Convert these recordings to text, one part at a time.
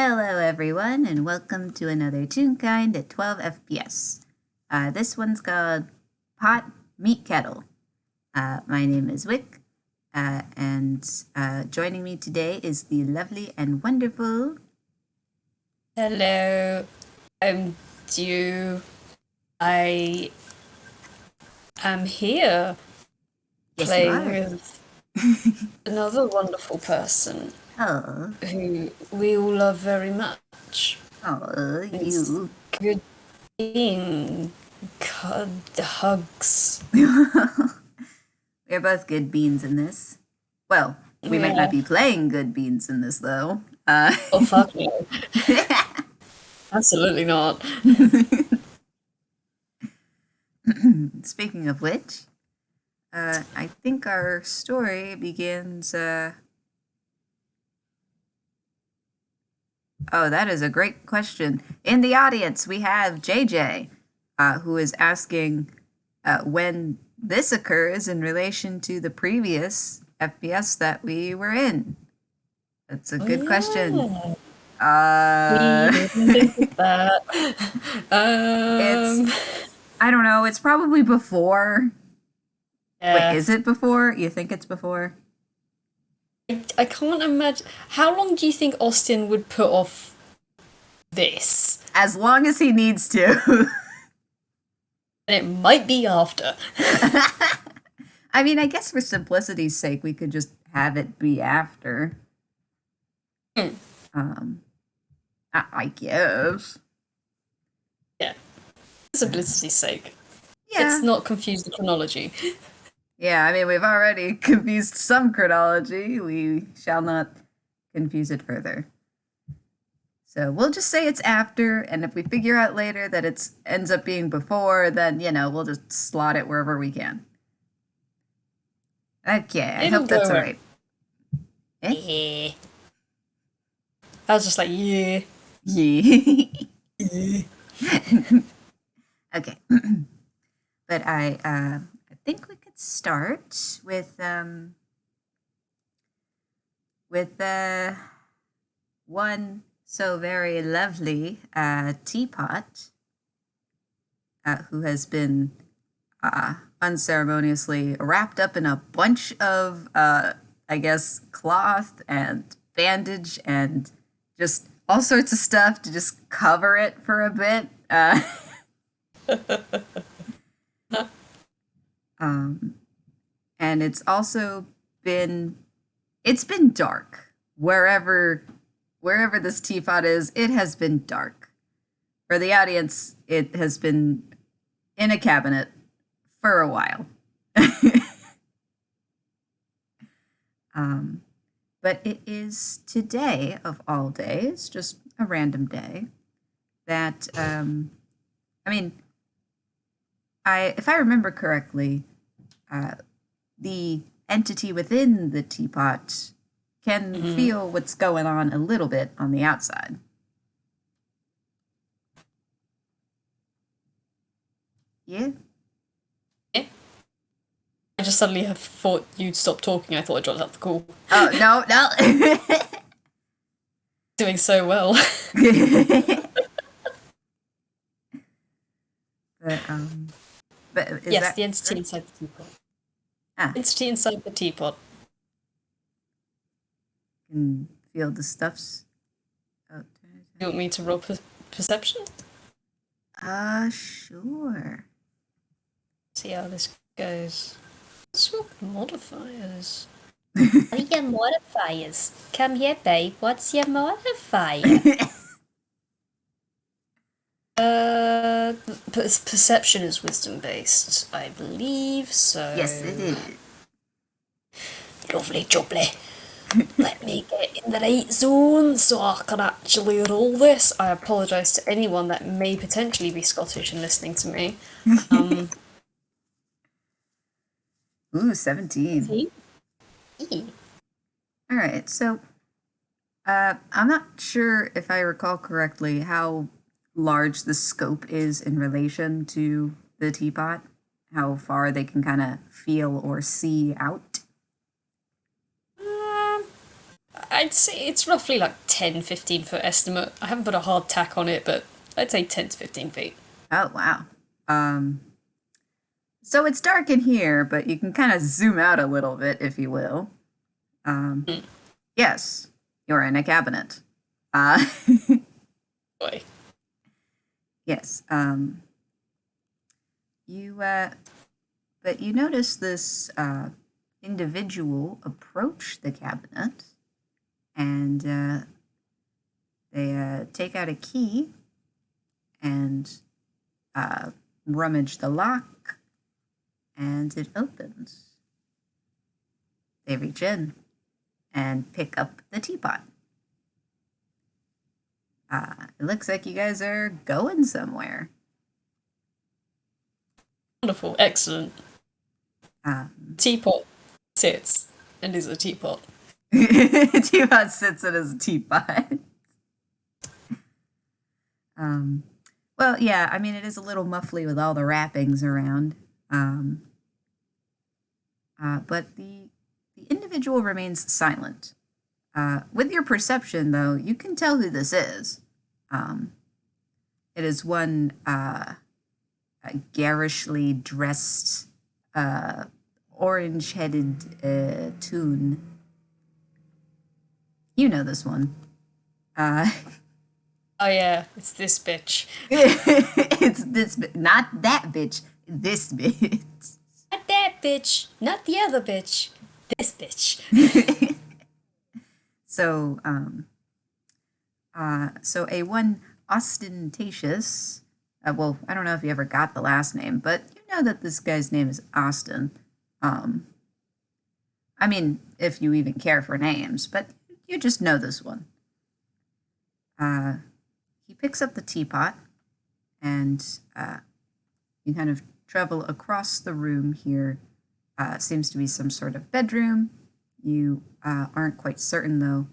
Hello everyone and welcome to another Toonkind at 12 FPS. This one's called Pot Meet Kettle. My name is Wick, and joining me today is the lovely and wonderful... Hello, I'm Dew. I am here playing with another wonderful person who we all love very much. Oh, you. Good bean. Hugs. We're both good beans in this. Well, we might not be playing good beans in this, though. Oh, fuck no. Absolutely not. Speaking of which, I think our story begins... Oh, that is a great question. In the audience, we have JJ, who is asking when this occurs in relation to the previous FPS that we were in. That's a good question. We didn't think of that. I don't know. It's probably before. Yeah. Wait, is it before? You think it's before? I can't imagine. How long do you think Austin would put off this? As long as he needs to. And it might be after. I mean, I guess for simplicity's sake, we could just have it be after. I guess. Yeah. For simplicity's sake. Yeah. Let's not confuse the chronology. Yeah, I mean, we've already confused some chronology. We shall not confuse it further. So we'll just say it's after, and if we figure out later that it ends up being before, then, you know, we'll just slot it wherever we can. Okay, I hope that's all right. Yeah. I was just like, yeah. Yeah. Okay. But I think we could start with one so very lovely teapot who has been unceremoniously wrapped up in a bunch of I guess cloth and bandage and just all sorts of stuff to just cover it for a bit. And it's also been dark wherever this teapot is. It has been dark. For the audience, it has been in a cabinet for a while. But it is today of all days, just a random day, that I mean, if I remember correctly, the entity within the teapot can feel what's going on a little bit on the outside. Yeah? I just suddenly have thought you'd stop talking. I thought I dropped out the call. Oh, no. Doing so well. But yes, the entity inside the teapot. Entity inside the teapot. Can feel the stuffs. Oh, you want me to roll perception? Sure. See how this goes. What's your modifiers? What are your modifiers? Come here, babe. What's your modifier? Perception is wisdom based, I believe, so... Yes, it is. Lovely jubbly. Let me get in the right zone so I can actually roll this. I apologise to anyone that may potentially be Scottish and listening to me. Ooh, 17. Alright, so I'm not sure if I recall correctly how large the scope is in relation to the teapot, how far they can kind of feel or see out. I'd say it's roughly like 10-15 foot estimate. I haven't put a hard tack on it, but I'd say 10 to 15 feet. Oh, wow. So it's dark in here, but you can kind of zoom out a little bit, if you will. Yes, you're in a cabinet. Boy. Yes. But you notice this individual approach the cabinet, and they take out a key and rummage the lock, and it opens. They reach in and pick up the teapot. It looks like you guys are going somewhere. Wonderful, excellent. Teapot sits and is a teapot. Teapot sits and is a teapot. Well, yeah, I mean, it is a little muffly with all the wrappings around. But the individual remains silent. With your perception, though, you can tell who this is. It is one garishly dressed, orange-headed Toon. You know this one. Oh yeah, it's this bitch. It's this, not that bitch. This bitch. Not that bitch. Not the other bitch. This bitch. So, so a one ostentatious. Well, I don't know if you ever got the last name, but you know that this guy's name is Austin. I mean, if you even care for names, but you just know this one. He picks up the teapot, and you kind of travel across the room here. Seems to be some sort of bedroom. You aren't quite certain, though.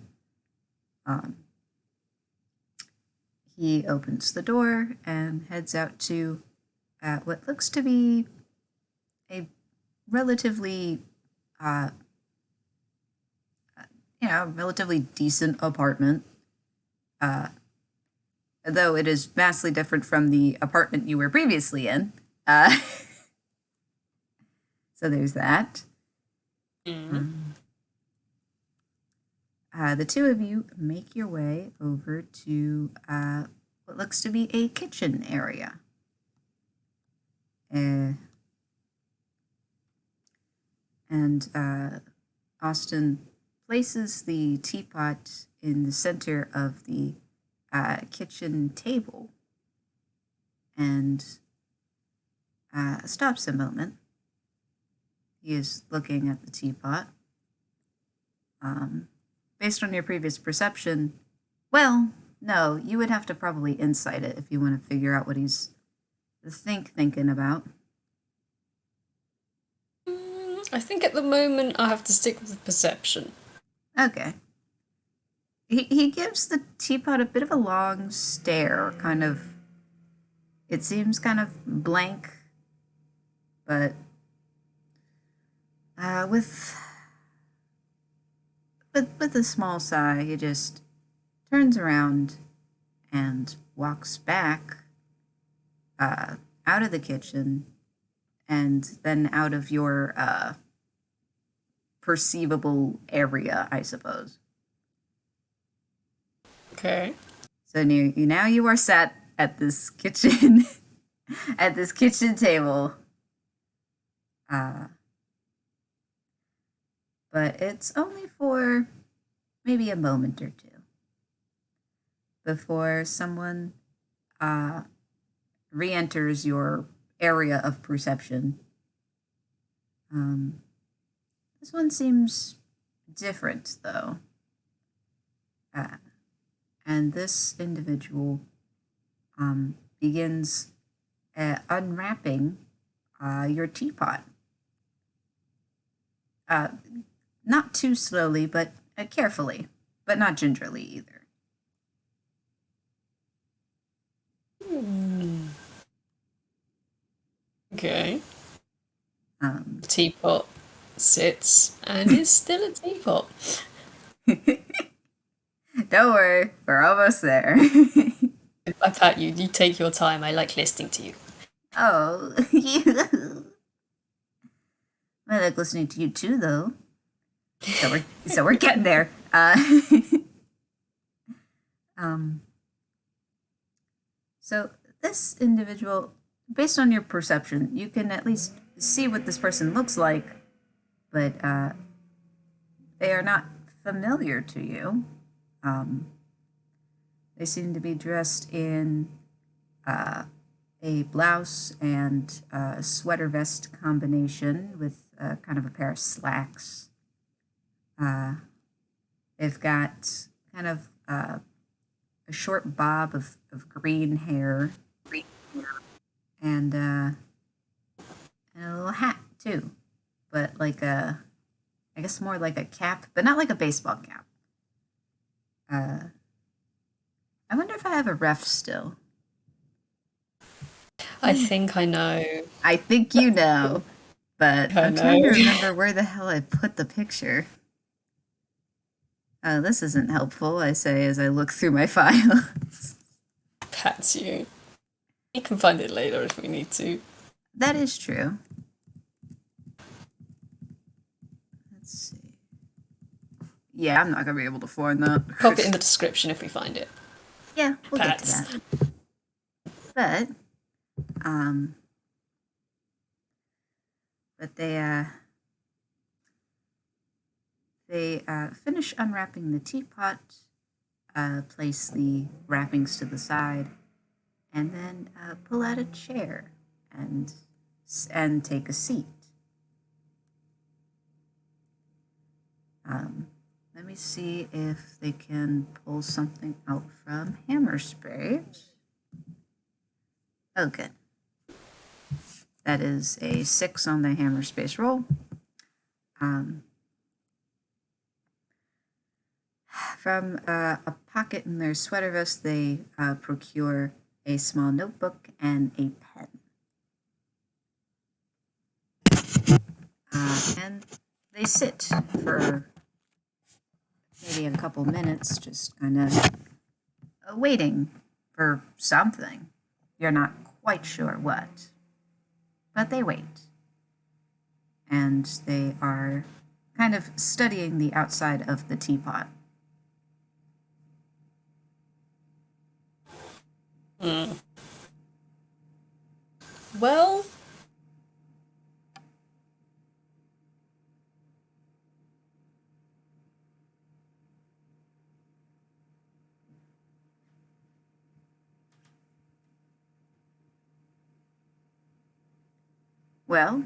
He opens the door and heads out to what looks to be a relatively, relatively decent apartment. Though it is vastly different from the apartment you were previously in. So there's that. The two of you make your way over to what looks to be a kitchen area. And Austin places the teapot in the center of the kitchen table and stops a moment. He is looking at the teapot. Based on your previous perception, well, no, you would have to probably insight it if you want to figure out what he's thinking about. I think at the moment I have to stick with perception. Okay. He gives the teapot a bit of a long stare, kind of. It seems kind of blank, but with a small sigh, he just turns around and walks back out of the kitchen and then out of your perceivable area, I suppose. Okay. So now you are sat at this kitchen at this kitchen table. But it's only for maybe a moment or two before someone re-enters your area of perception. This one seems different, though. And this individual begins unwrapping your teapot. Not too slowly, but carefully, but not gingerly either. Okay. The teapot sits and is still a teapot. Don't worry, we're almost there. I pat you. You take your time. I like listening to you. Oh, you. I like listening to you too, though. So we're getting there. Um. So this individual, based on your perception, you can at least see what this person looks like, but they are not familiar to you. They seem to be dressed in a blouse and a sweater vest combination with kind of a pair of slacks. They've got kind of a short bob of green hair and a little hat too, but like I guess more like a cap, but not like a baseball cap. I wonder if I have a ref still. I think I know. I think you know, but I I'm trying to know. remember where the hell I put the picture. Oh, this isn't helpful, I say as I look through my files. Pats you. We can find it later if we need to. That is true. Let's see. Yeah, I'm not going to be able to find that. Pop it in the description if we find it. Yeah, we'll Pats. get to that. But, they finish unwrapping the teapot, place the wrappings to the side, and then pull out a chair and take a seat. Let me see if they can pull something out from Hammer Spray. Oh, good. That is a 6 on the Hammer Space roll. From a pocket in their sweater vest, they procure a small notebook and a pen. And they sit for maybe a couple minutes, just kind of waiting for something. You're not quite sure what, but they wait. And they are kind of studying the outside of the teapot. Well, Well,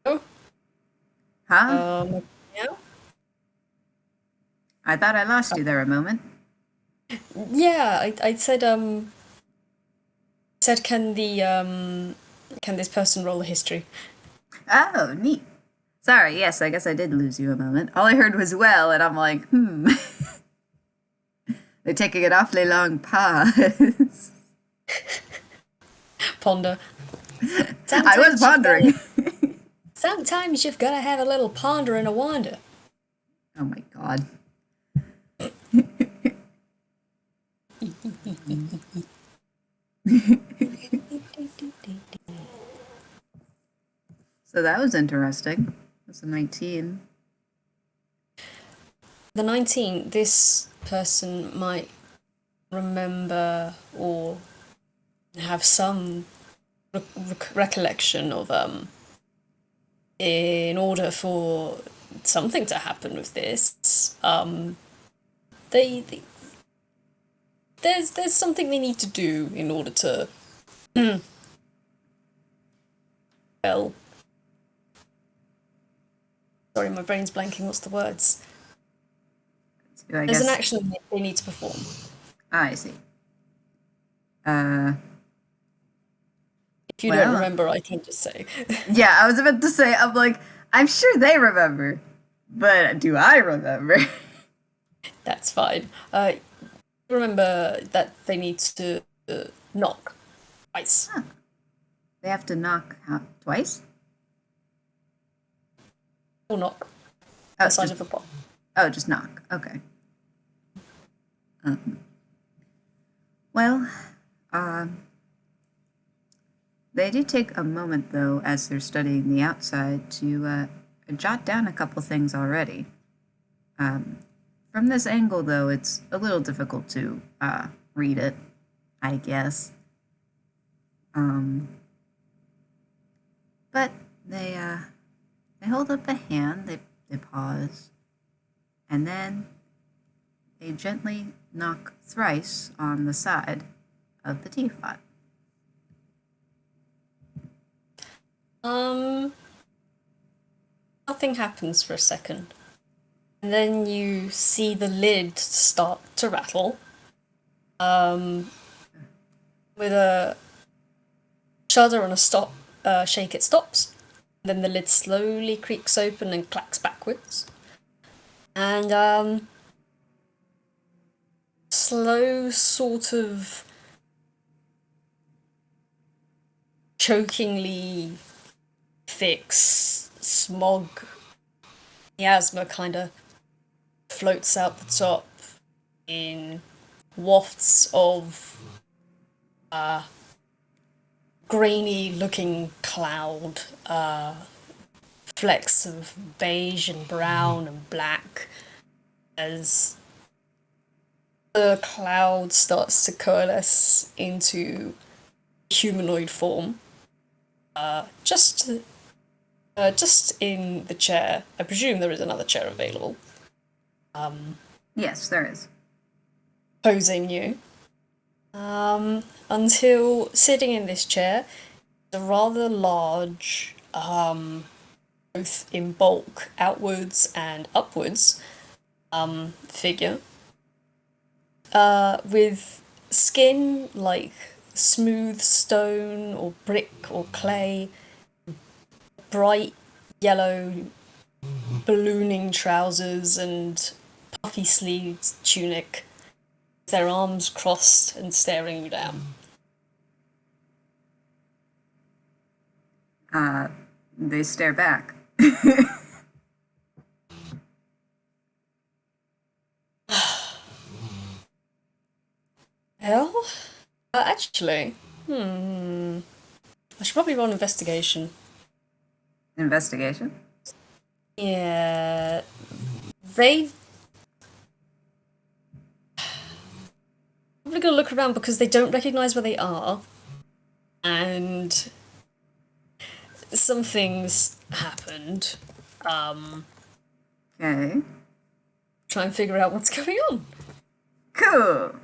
oh, huh? yeah. I thought I lost you there a moment. Yeah, I said can this person roll a history? Oh, neat. Sorry, yes, I guess I did lose you a moment. All I heard was well, and I'm like, They're taking an awfully long pause. Ponder. I was pondering. Sometimes you've got to have a little ponder and a wonder. Oh my god. So that was interesting. That's a 19. The 19, this person might remember or have some recollection of in order for something to happen with this, they there's something they need to do in order to well, sorry, my brain's blanking. What's the words? There's an action they need to perform. I see. If you don't remember, I can just say. Yeah, I was about to say, I'm like, I'm sure they remember, but do I remember? That's fine. remember that they need to knock twice. Huh. They have to knock twice? Or knock Oh, the side just, of the pot. just knock. Okay. Well, they do take a moment, though, as they're studying the outside, to jot down a couple things already. From this angle, though, it's a little difficult to read it, I guess. But they hold up a hand, they pause, and then they gently knock thrice on the side of the teapot. Nothing happens for a second. And then you see the lid start to rattle. With a shudder and a shake, it stops. Then the lid slowly creaks open and clacks backwards. And slow sort of chokingly thick smog miasma kind of floats out the top in wafts of grainy looking cloud, flecks of beige and brown and black as the cloud starts to coalesce into humanoid form. Just in the chair. I presume there is another chair available. Yes, there is. Posing you. Until sitting in this chair, a rather large, both in bulk, outwards and upwards, figure. With skin like smooth stone or brick or clay, bright yellow ballooning trousers and puffy sleeved tunic, their arms crossed and staring you down. They stare back. Well, actually, I should probably roll an investigation. Investigation? Yeah, they probably gonna look around because they don't recognize where they are, and some things happened. Okay. Try and figure out what's going on. Cool.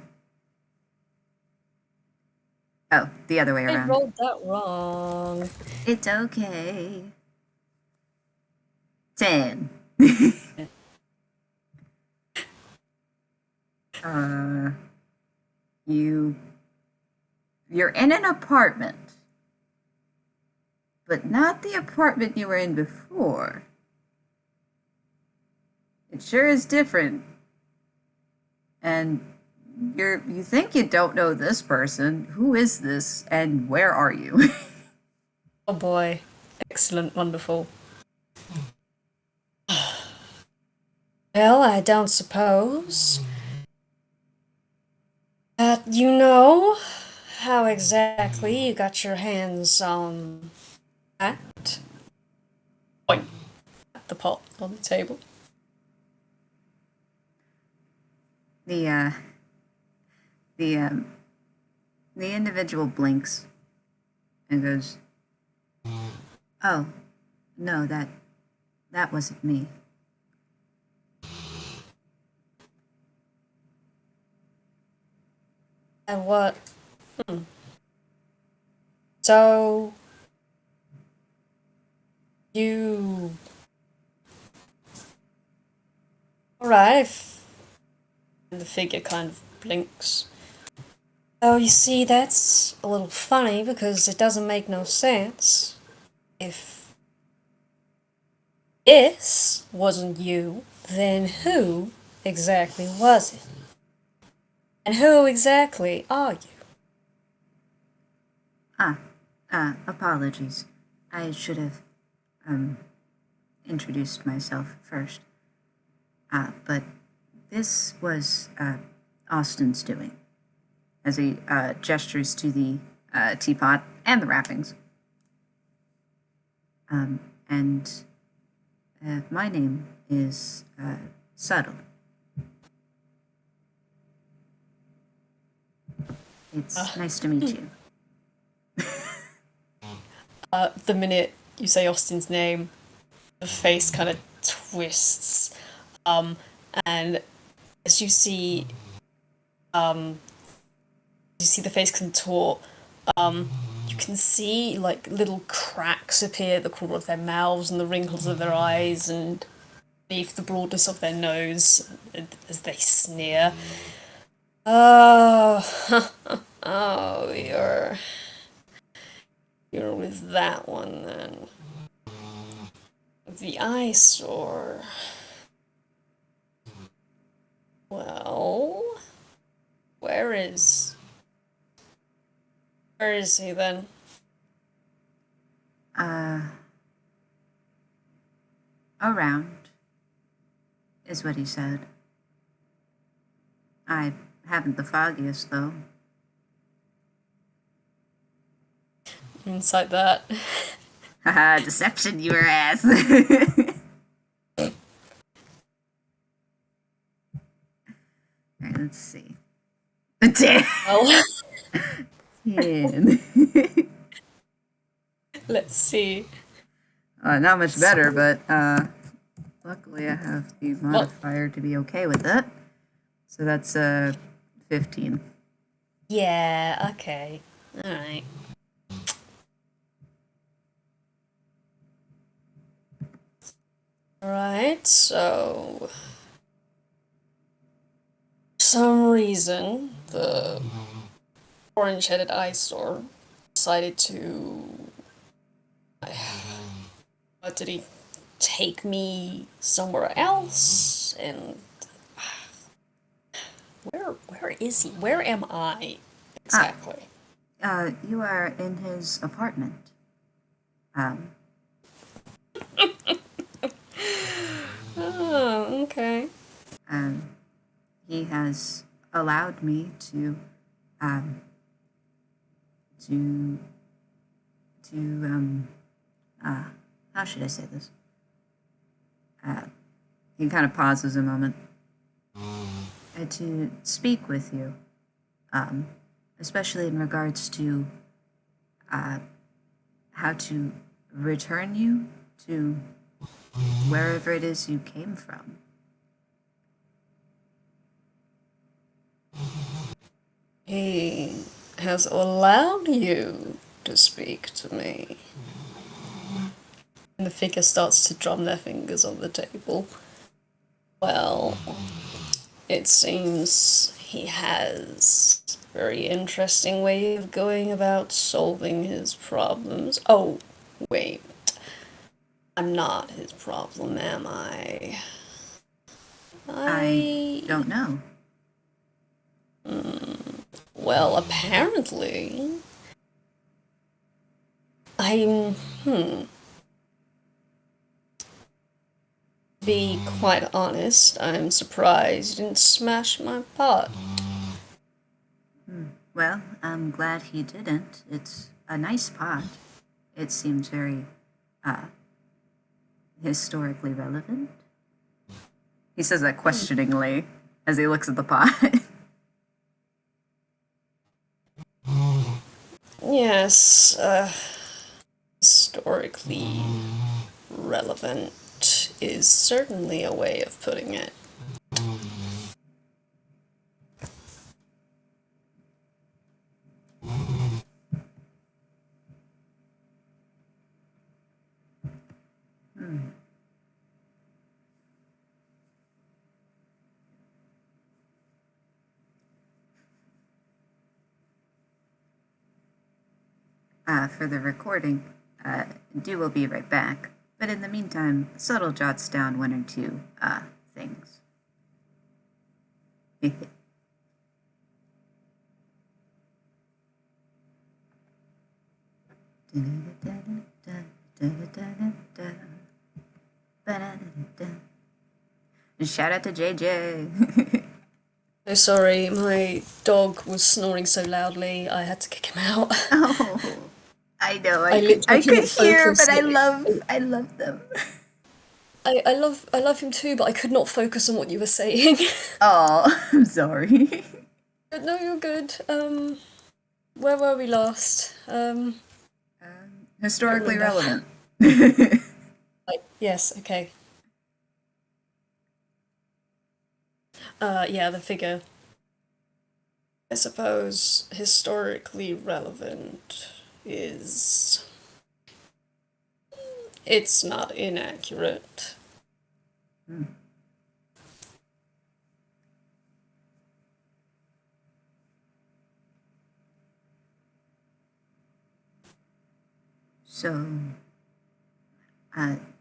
Oh, the other way I around. rolled that wrong. It's okay. 10. You're in an apartment, but not the apartment you were in before. It sure is different. And you think you don't know this person. Who is this and where are you? Oh boy. Excellent, wonderful. Well, I don't suppose that you know how exactly you got your hands on that. Point at the pot on the table. The the individual blinks and goes, "Oh, no, that wasn't me." And what? So you. Alright. And the figure kind of blinks. Oh, you see, that's a little funny because it doesn't make no sense. If this wasn't you, then who exactly was it? And who exactly are you? Apologies. I should have, introduced myself first. But this was, Austin's doing, as he, gestures to the, teapot and the wrappings. And my name is Subtle. It's nice to meet you. The minute you say Austin's name, the face kind of twists. And as you see the face contort, you can see like little cracks appear at the corner of their mouths and the wrinkles of their eyes and beneath the broadness of their nose as they sneer. Oh, oh, you're with that one then. The eyesore. Well, where is he then? Around, is what he said. I haven't the foggiest, though. Inside that. Haha, deception, your ass. Alright, let's see. 10. Well, 10. let's see. Not much better, but luckily I have the modifier to be okay with it. So that's 15. Yeah, okay. Alright. Alright, so for some reason the orange-headed eyesore decided to did he take me somewhere else? And where is he? Where am I exactly? You are in his apartment. Oh, okay. He has allowed me to how should I say this? He kind of pauses a moment. To speak with you, especially in regards to how to return you to wherever it is you came from. He has allowed you to speak to me. And the figure starts to drum their fingers on the table. Well, it seems he has a very interesting way of going about solving his problems. Oh, wait. I'm not his problem, am I? I don't know. Well, apparently. I'm. To be quite honest, I'm surprised you didn't smash my pot. Well, I'm glad he didn't. It's a nice pot. It seems very historically relevant. He says that questioningly as he looks at the pot. Yes, historically relevant is certainly a way of putting it. For the recording, Dew will be right back. But in the meantime, Subtle jots down one or two things. Shout out to JJ. Oh, sorry, my dog was snoring so loudly, I had to kick him out. Oh, I know. I literally I could couldn't hear, focus. but I love them. I love him too, but I could not focus on what you were saying. Oh, I'm sorry. But no, you're good. Where were we last? Historically remember. relevant. Yes, okay. Yeah, the figure. I suppose historically relevant is. It's not inaccurate. So,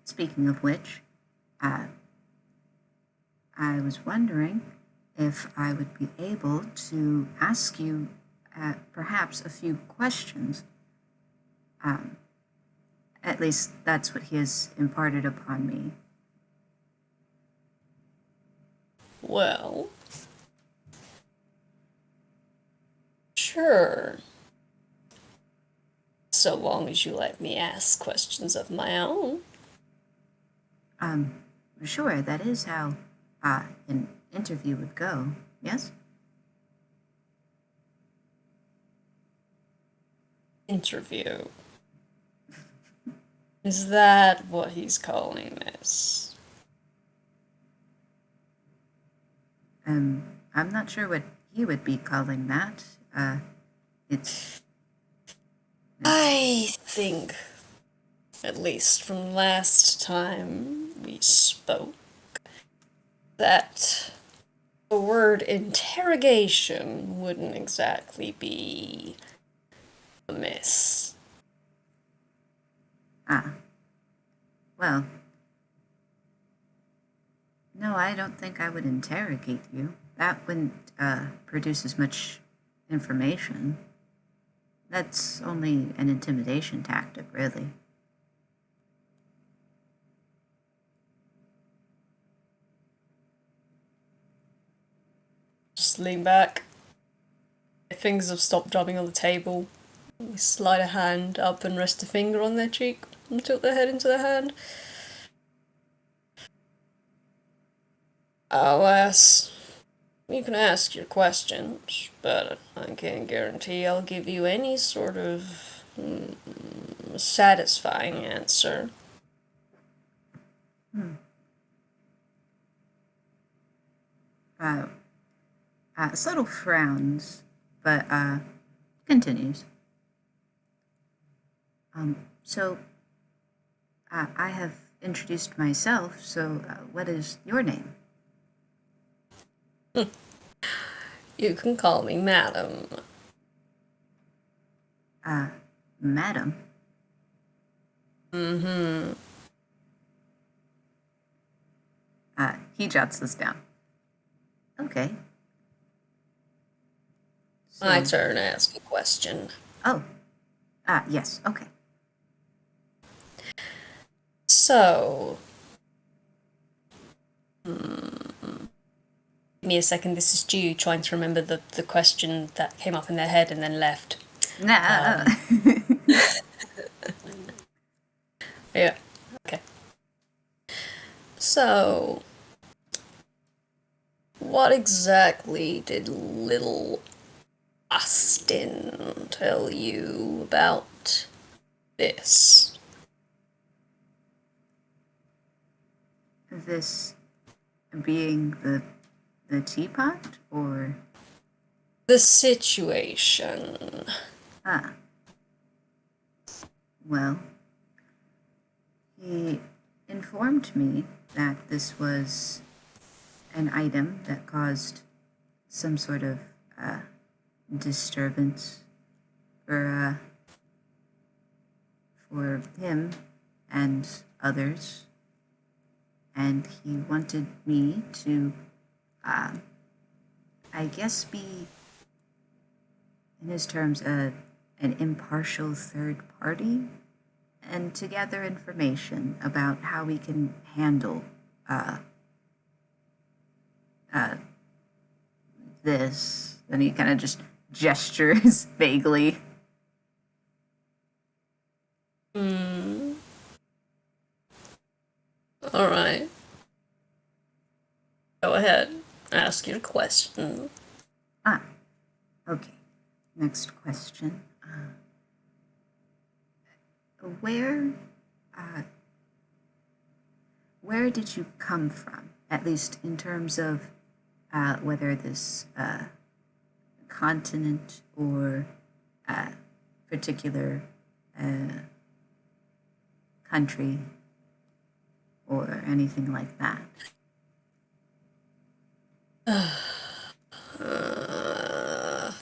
speaking of which, I was wondering if I would be able to ask you perhaps a few questions. At least that's what he has imparted upon me. Well, sure. So long as you let me ask questions of my own. Sure, that is how an interview would go, yes? Interview. Is that what he's calling this? I'm not sure what he would be calling that. It's I think, at least from last time we spoke, that the word interrogation wouldn't exactly be amiss. well, no, I don't think I would interrogate you. That wouldn't produce as much information. That's only an intimidation tactic, really. Just lean back. Things have stopped drumming on the table. We slide a hand up and rest a finger on their cheek and tilt their head into their hand. Alas, you can ask your questions, but I can't guarantee I'll give you any sort of satisfying answer. Subtle frowns, but continues. So, I have introduced myself, so what is your name? You can call me Madam. Madam. He jots this down. Okay. So, My turn to ask a question. Oh. Yes, okay. So, give me a second, this is Ju trying to remember the question that came up in their head and then left. Nah. Yeah, okay. So, what exactly did little Austin tell you about this? This being the teapot, or The situation. well, he informed me that this was an item that caused some sort of disturbance for him and others, and he wanted me to, I guess, be, in his terms, an impartial third party and to gather information about how we can handle this. And he kind of just gestures vaguely. Alright. Go ahead. Ask your question. Okay. Next question. Where did you come from? At least in terms of whether this continent or particular country or anything like that.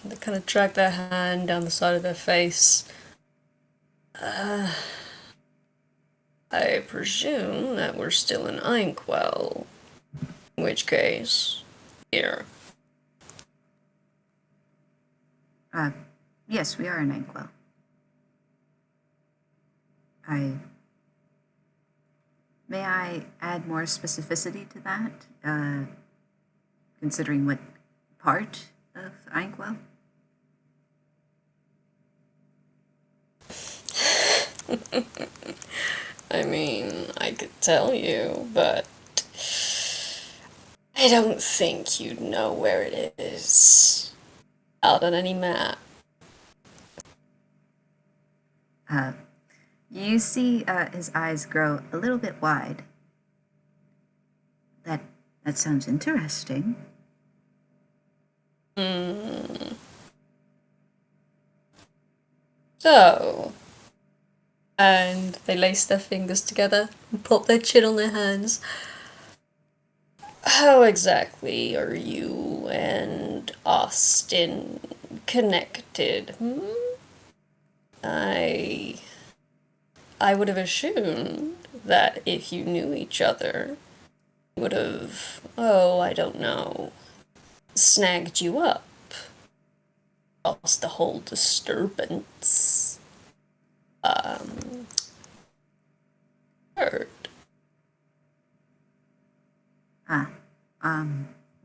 They kind of drag their hand down the side of their face. I presume that we're still in Inkwell. In which case, here. Yes, we are in Inkwell. May I add more specificity to that, considering what part of Inkwell? I mean, I could tell you, but I don't think you'd know where it is. Out on any map. You see his eyes grow a little bit wide. That sounds interesting. So, and they lace their fingers together and pop their chin on their hands. How exactly are you and Austin connected? I would have assumed that if you knew each other, you would have, I don't know, snagged you up. Caused the whole disturbance. Heard.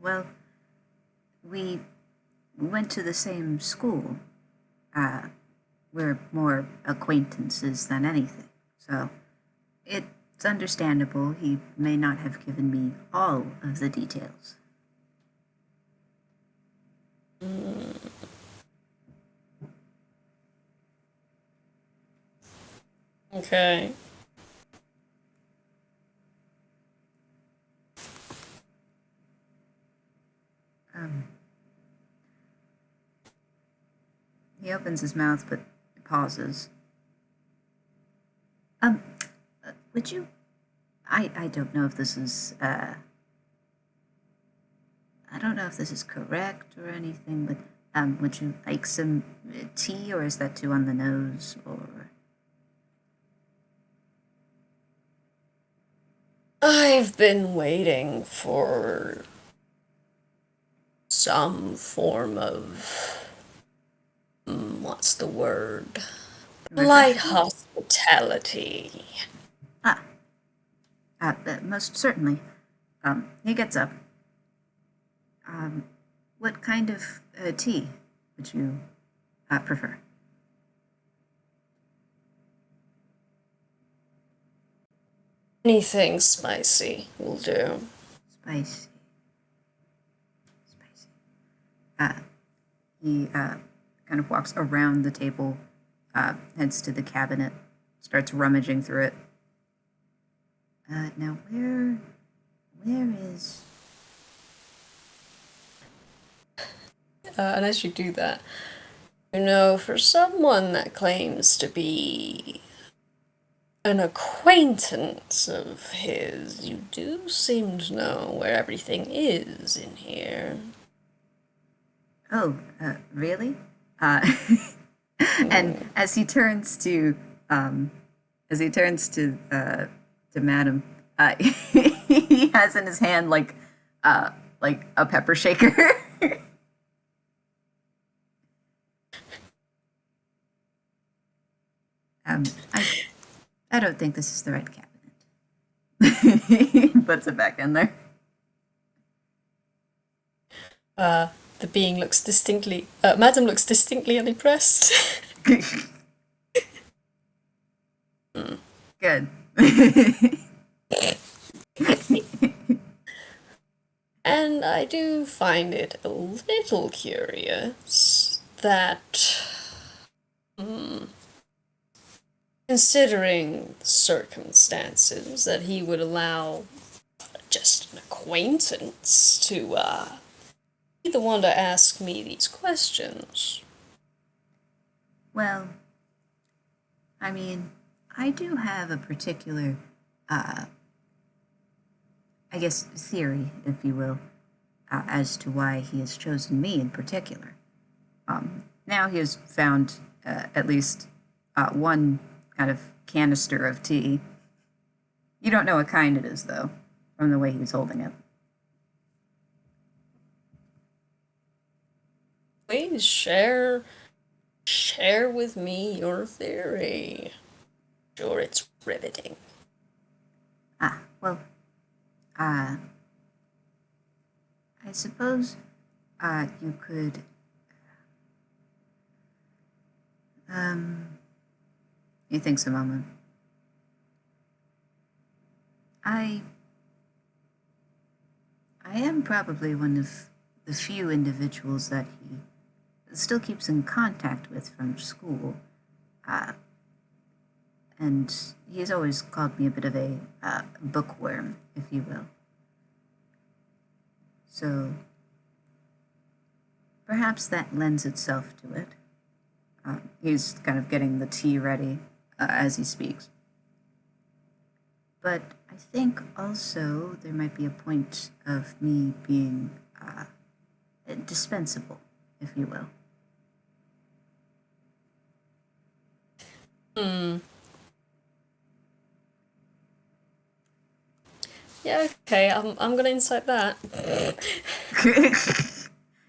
Well, we went to the same school. We're more acquaintances than anything. So it's understandable he may not have given me all of the details. Okay. He opens his mouth but pauses. Would you? I don't know if this is I don't know if this is correct or anything, but would you like some tea, or is that too on the nose? Or I've been waiting for some form of, what's the word? Light hospitality. Most certainly. He gets up. What kind of tea would you prefer? Anything spicy will do. Spicy. He kind of walks around the table, heads to the cabinet, starts rummaging through it. Now, where is... And as you do that, for someone that claims to be an acquaintance of his, you do seem to know where everything is in here. Oh, really? And as he turns to Madam, he has in his hand like a pepper shaker. I don't think this is the right cabinet. He puts it back in there. The being looks distinctly. Madam looks distinctly unimpressed. Good. And I do find it a little curious that, considering the circumstances, that he would allow just an acquaintance to be the one to ask me these questions. Well, I mean, I do have a particular, I guess, theory, if you will, as to why he has chosen me in particular. Now he has found at least one kind of canister of tea. You don't know what kind it is, though, from the way he's holding it. Please share with me your theory. Sure, it's riveting. Well, I suppose you could, he thinks a moment. I am probably one of the few individuals that he still keeps in contact with from school. And he's always called me a bit of a bookworm, if you will. So perhaps that lends itself to it. He's kind of getting the tea ready as he speaks. But I think also there might be a point of me being dispensable, if you will. Yeah, okay, I'm gonna incite that.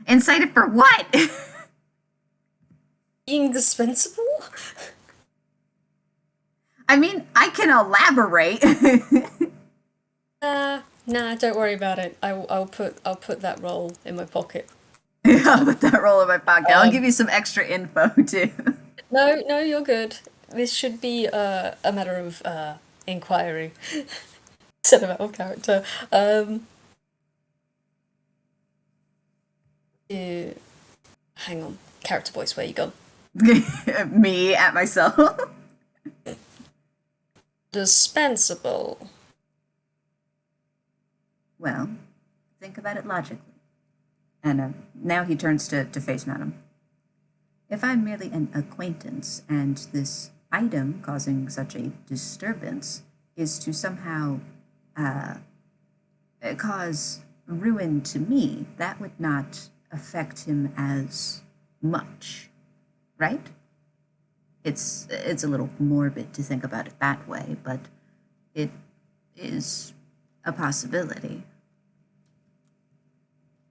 Incite it for what? Being dispensable? I mean, I can elaborate. Nah, don't worry about it. I'll put that roll in my pocket. I'll put that roll in my pocket. I'll give you some extra info too. No, you're good. This should be a matter of inquiry instead of out of character. Hang on, character voice. Where you gone? Me at myself. Dispensable. Well, think about it logically. And now he turns to face Madam. If I'm merely an acquaintance and this item causing such a disturbance is to somehow cause ruin to me, that would not affect him as much, right? It's a little morbid to think about it that way, but it is a possibility.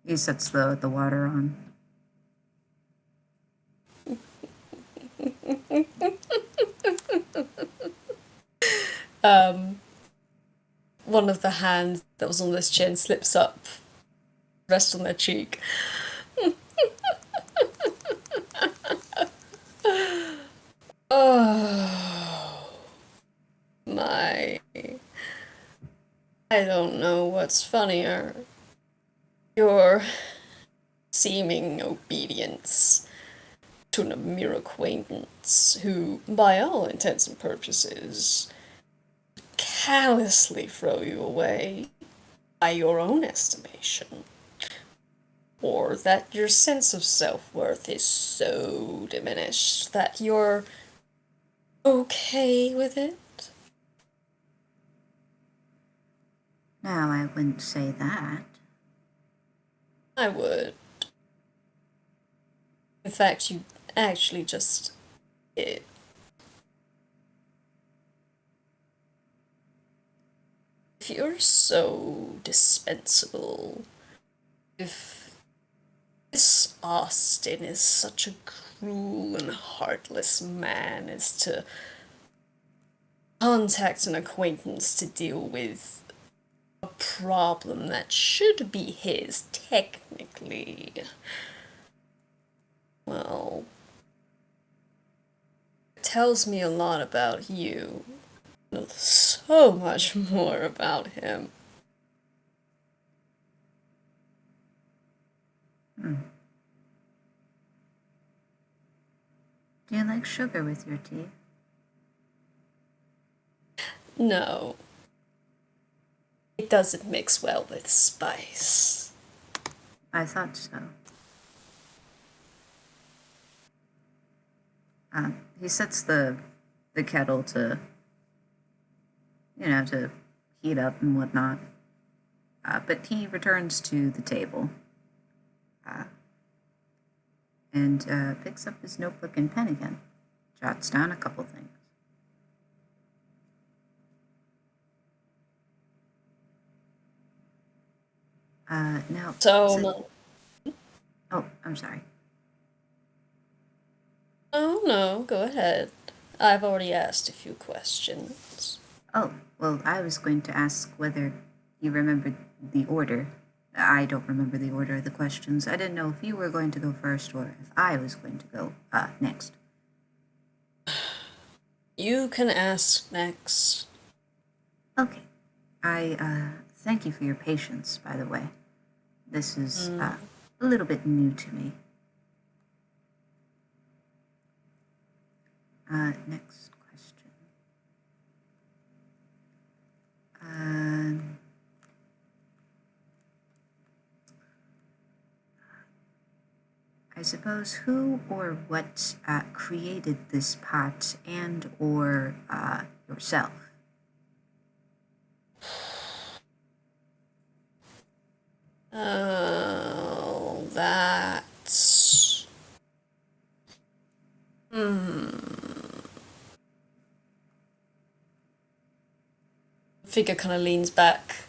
He sets the water on. One of the hands that was on this chin slips up, rests on their cheek. Oh, my. I don't know what's funnier. Your seeming obedience to a mere acquaintance who, by all intents and purposes, callously throw you away by your own estimation. Or that your sense of self-worth is so diminished that you're okay with it. Now, I wouldn't say that. I would. In fact, you actually just did. If you're so dispensable, if Miss Austin is such a cruel and heartless man as to contact an acquaintance to deal with a problem that should be his, technically. Well, it tells me a lot about you. So much more about him. Do you like sugar with your tea? No. It doesn't mix well with spice. I thought so. He sets the kettle to, to heat up and whatnot. But he returns to the table and picks up his notebook and pen again, jots down a couple things. Now. So, Oh, I'm sorry. Oh, no, go ahead. I've already asked a few questions. Oh, well, I was going to ask whether you remembered the order. I don't remember the order of the questions. I didn't know if you were going to go first or if I was going to go next. You can ask next. Okay. I thank you for your patience, by the way. This is a little bit new to me. Next question. I suppose who or what created this pot and or yourself? Oh, that's... Figure kind of leans back.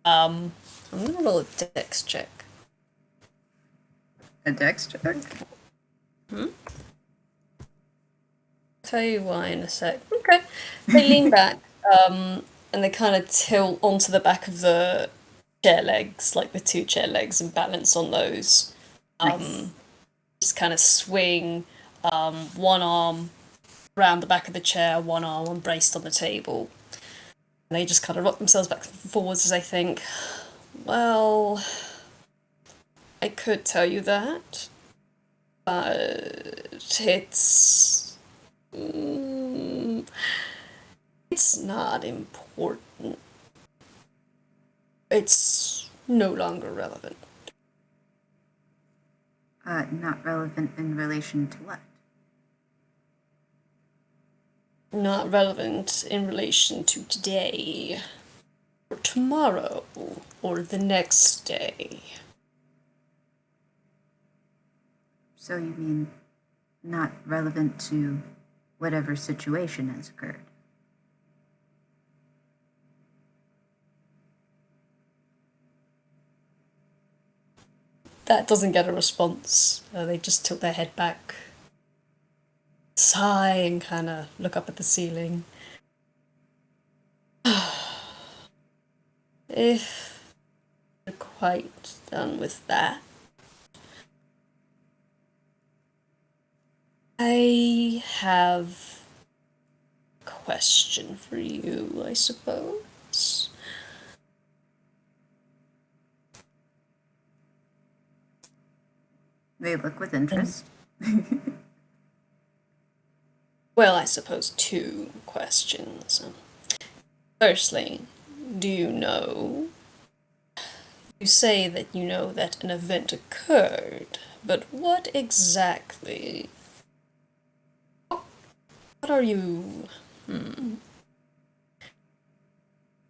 I'm gonna roll a dex check. A dex check? Tell you why in a sec. Okay. They lean back, and they kind of tilt onto the back of the chair legs, like the two chair legs, and balance on those. Nice. Just kind of swing one arm around the back of the chair, one arm embraced on the table. And they just kind of rock themselves back and forwards as they think, well, I could tell you that, but it's not important. It's no longer relevant. Not relevant in relation to what? Not relevant in relation to today, or tomorrow, or the next day. So you mean not relevant to whatever situation has occurred? That doesn't get a response. They just tilt their head back, sigh, and kind of look up at the ceiling. If you're quite done with that, I have a question for you, I suppose. They look with interest. Well, I suppose two questions. Firstly, do you know? You say that you know that an event occurred, but what exactly? What are you...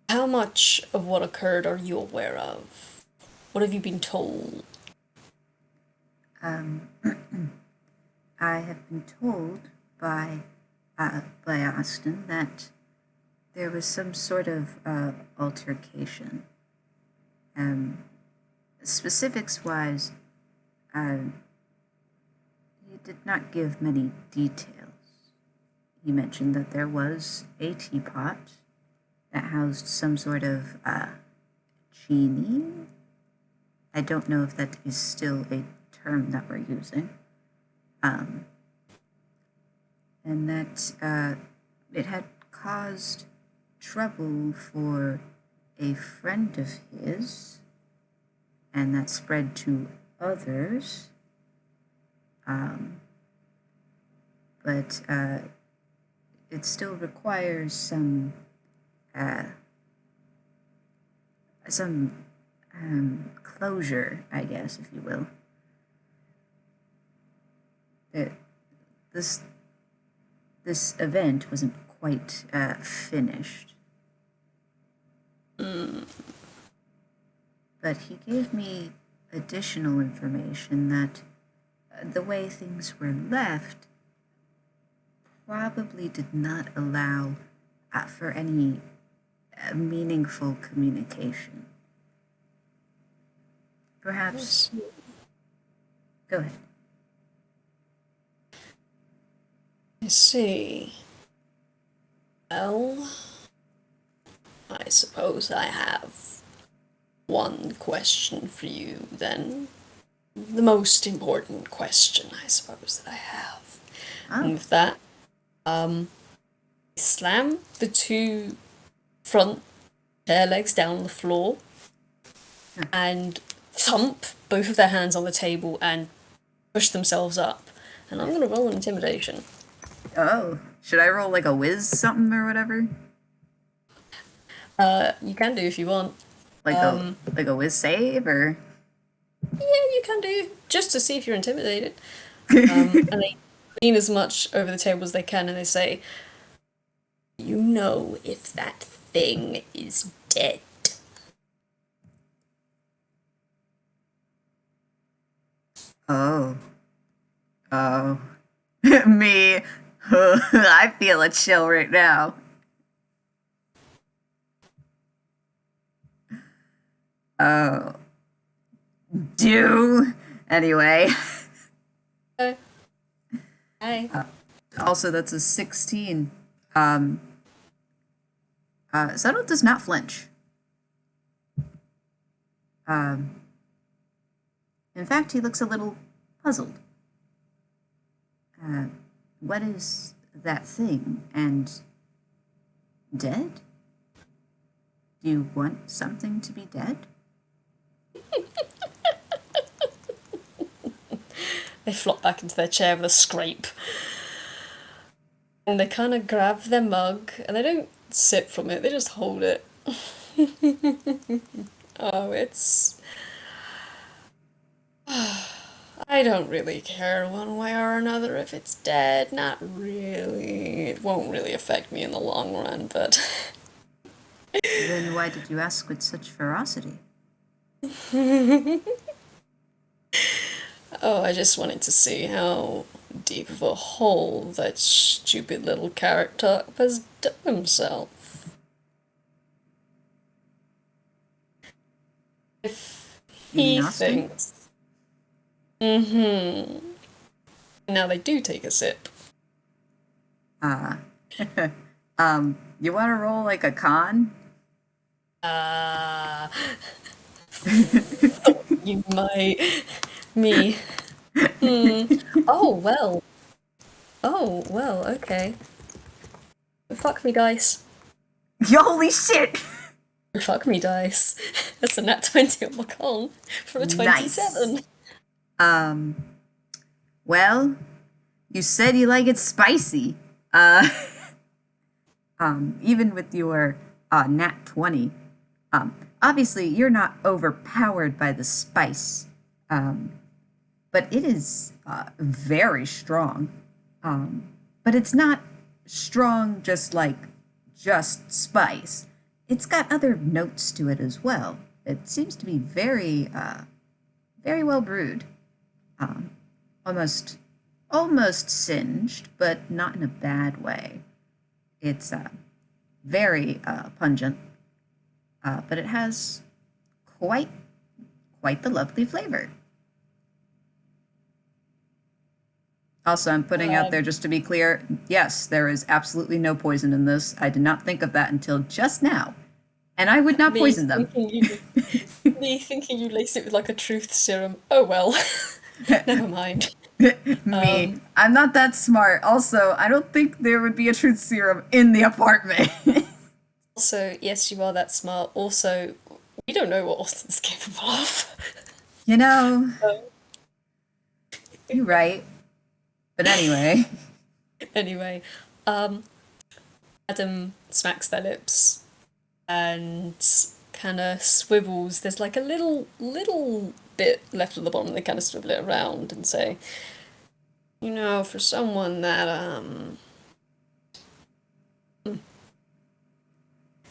How much of what occurred are you aware of? What have you been told? I have been told by Austin that there was some sort of altercation. Specifics wise, he did not give many details. he mentioned that there was a teapot that housed some sort of genie. I don't know if that is still a term that we're using. And that it had caused trouble for a friend of his, and that spread to others. But it still requires some closure, I guess, if you will. This event wasn't quite finished. But he gave me additional information that the way things were left probably did not allow for any meaningful communication. Perhaps. Go ahead. I see. Well, I suppose I have one question for you then. The most important question, I suppose, that I have. And with that, slam the two front chair legs down on the floor and thump both of their hands on the table and push themselves up. And I'm gonna roll intimidation. Oh, should I roll like a whiz something or whatever? You can do if you want. Like a whiz save or? Yeah, you can do, just to see if you're intimidated. And they lean as much over the table as they can and they say, "You know if that thing is dead." Oh. Oh. Me. I feel a chill right now. Oh. Anyway. Hey. Also, that's a 16. Settle does not flinch. In fact, he looks a little puzzled. What is that thing? And dead? Do you want something to be dead? They flop back into their chair with a scrape. And they kind of grab their mug, and they don't sip from it, they just hold it. Oh, it's... I don't really care one way or another if it's dead, not really. It won't really affect me in the long run, but... Then why did you ask with such ferocity? Oh, I just wanted to see how deep of a hole that stupid little carrot top has dug himself. If he thinks... Now they do take a sip. You want to roll like a con? You might... Me. Oh, well. Oh, well, okay. Fuck me, dice. Holy shit! Fuck me, dice. That's a nat 20 on my con for a 27. Nice. Well, you said you like it spicy. Even with your nat 20, obviously you're not overpowered by the spice, but it is very strong. But it's not strong just spice. It's got other notes to it as well. It seems to be very well brewed. Almost singed, but not in a bad way. It's very pungent, but it has quite the lovely flavor. Also, I'm putting out there just to be clear, yes, there is absolutely no poison in this. I did not think of that until just now. And I would not Me poison them. me thinking you lace it with like a truth serum. Oh well. Never mind. Me. I'm not that smart. Also, I don't think there would be a truth serum in the apartment. Also, yes, you are that smart. Also, we don't know what Austin's capable of. You know, you're right. But anyway. Anyway, Adam smacks their lips and kind of swivels. There's like a little bit left at the bottom. They kind of swivel it around and say, you know, for someone that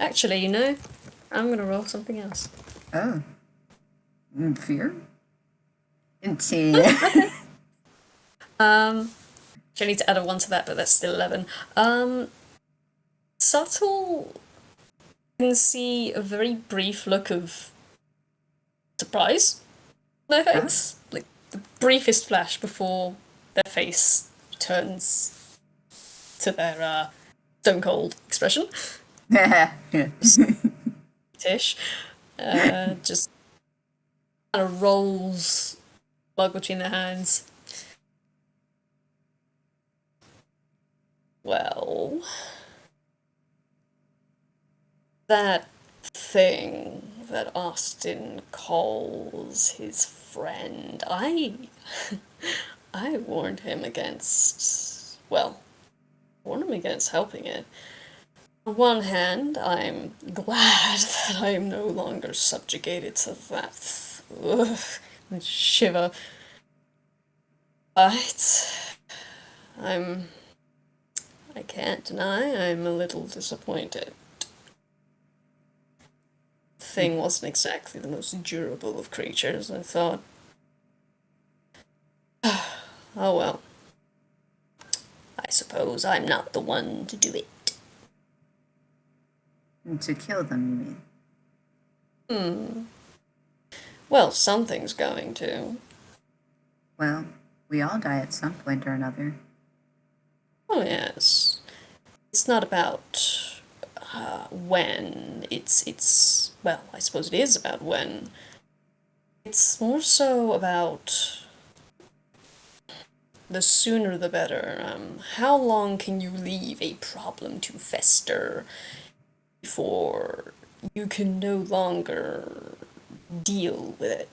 actually, you know, I'm gonna roll something else. Oh. Fear? Intimidation. I need to add a 1 to that, but that's still 11. Subtle. You can see a very brief look of surprise on their face. Like the briefest flash before their face turns to their stone cold expression. Tish. Just kind of rolls mug between their hands. Well, that thing that Austin calls his friend, I warned him against, well, warned him against helping it. On one hand, I'm glad that I am no longer subjugated to that shiver. But I can't deny I'm a little disappointed. The thing wasn't exactly the most durable of creatures, I thought. Oh well. I suppose I'm not the one to do it. To kill them, you mean? Well, something's going to. Well, we all die at some point or another. Oh, yes. It's not about when. Well, I suppose it is about when. It's more so about the sooner the better. How long can you leave a problem to fester before you can no longer deal with it?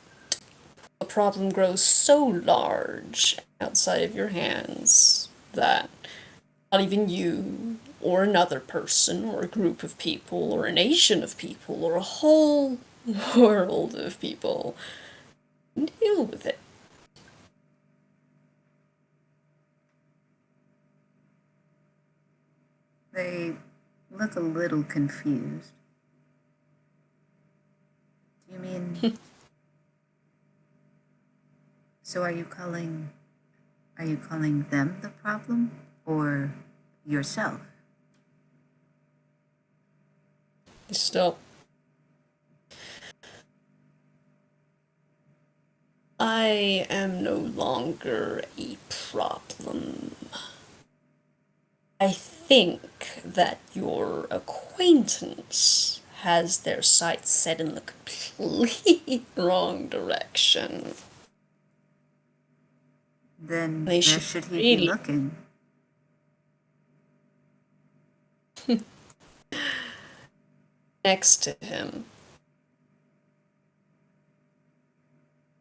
The problem grows so large outside of your hands that not even you, or another person, or a group of people, or a nation of people, or a whole world of people can deal with it. They look a little confused. Do you mean... So are you calling them the problem? Or yourself? Stop. I am no longer a problem. I think that your acquaintance has their sights set in the complete wrong direction. Then They where should should he be really looking? next to him.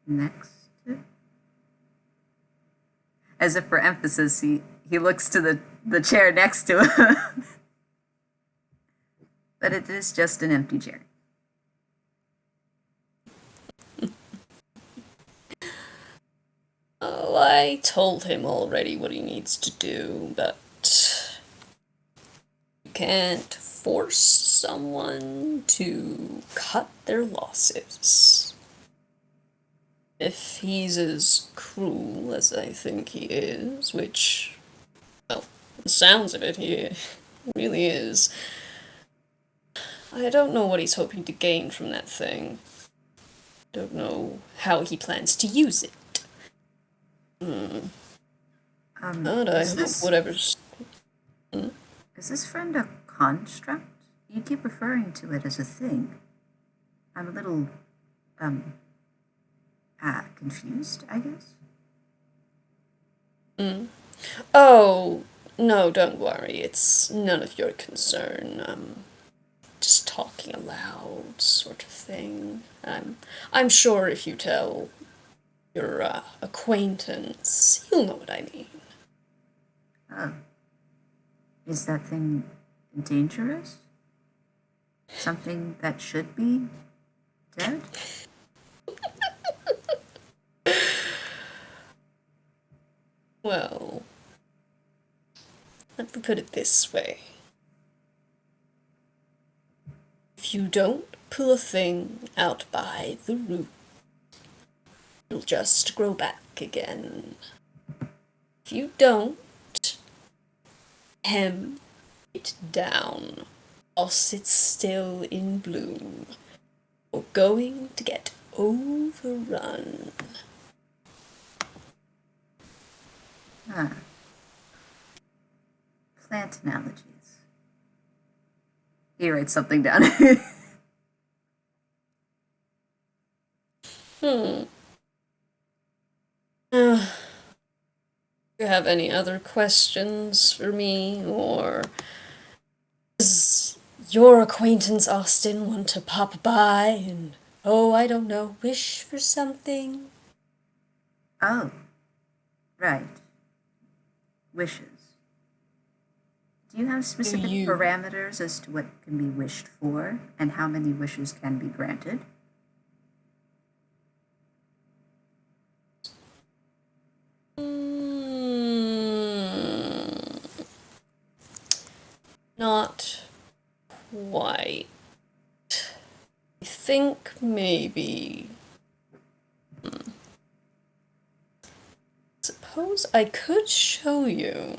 Next to? As if for emphasis, he looks to the chair next to him. But it is just an empty chair. Oh, I told him already what he needs to do, but you can't force someone to cut their losses. If he's as cruel as I think he is, which, well, the sounds of it, he really is, I don't know what he's hoping to gain from that thing. Don't know how he plans to use it. But I hope whatever's... Is this friend a construct? You keep referring to it as a thing. I'm a little, confused, I guess. Oh, no, don't worry. It's none of your concern. Just talking aloud sort of thing. I'm sure if you tell your acquaintance, he'll know what I mean. Oh. Is that thing dangerous? Something that should be dead? Well, let me put it this way. If you don't pull a thing out by the root, it'll just grow back again. If you don't hem it down whilst it's still in bloom, you're going to get overrun. Ah. Plant analogies. He writes something down. Do you have any other questions for me, or does your acquaintance Austin want to pop by and, I don't know, wish for something? Oh. Right. Wishes. Do you have specific parameters as to what can be wished for and how many wishes can be granted? Not quite. I think maybe... Suppose I could show you,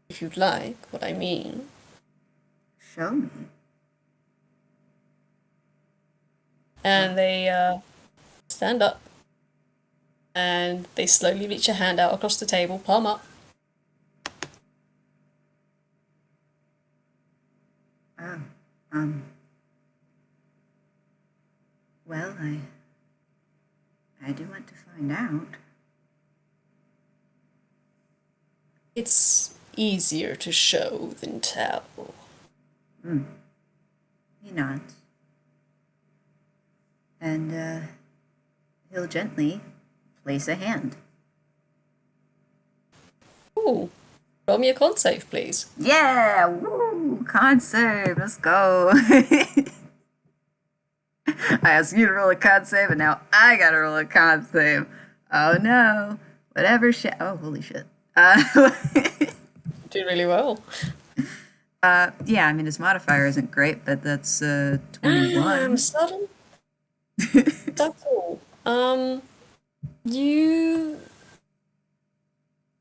if you'd like, what I mean. Show me. And they stand up, and they slowly reach a hand out across the table, palm up. Oh, well, I do want to find out. It's easier to show than tell. He nods. And, he'll gently place a hand. Ooh, roll me a con save, please. Yeah! Woo! Con save! Let's go! I asked you to roll a con save, and now I gotta roll a con save. Oh no! Whatever shit. Oh, holy shit. Doing really well. Yeah, I mean, his modifier isn't great, but that's 21. Sudden. That's all. You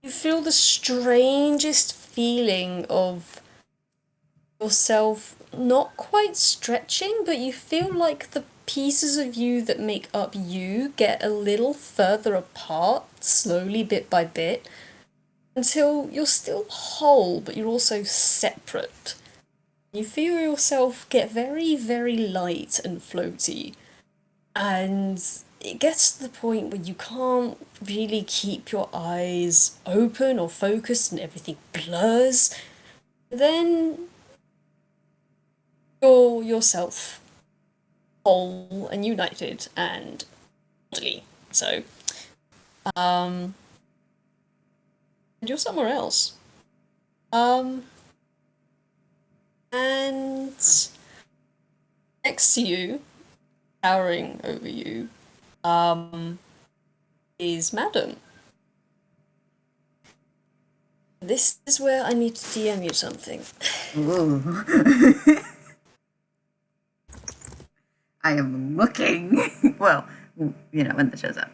feel the strangest feeling of yourself not quite stretching, but you feel like the pieces of you that make up you get a little further apart, slowly, bit by bit, until you're still whole, but you're also separate. You feel yourself get very, very light and floaty, and it gets to the point where you can't really keep your eyes open or focused and everything blurs. Then you're yourself whole and united and bodily. So, and you're somewhere else. And next to you, towering over you, is Madam. This is where I need to DM you something. Ooh. I am looking. Well, you know, when that shows up.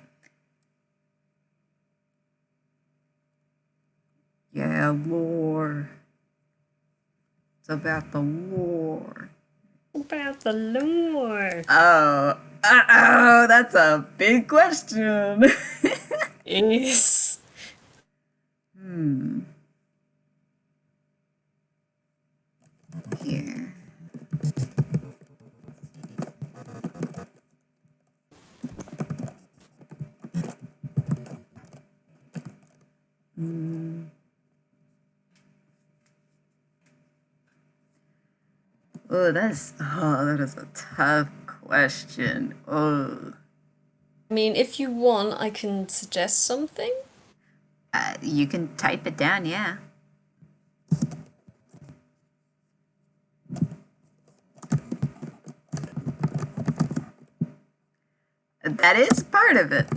Yeah, lore. It's about the lore. About the lore. Oh, that's a big question. Yes. Here. Oh, that is a tough question. Oh, I mean, if you want, I can suggest something. you can type it down, yeah. That is part of it.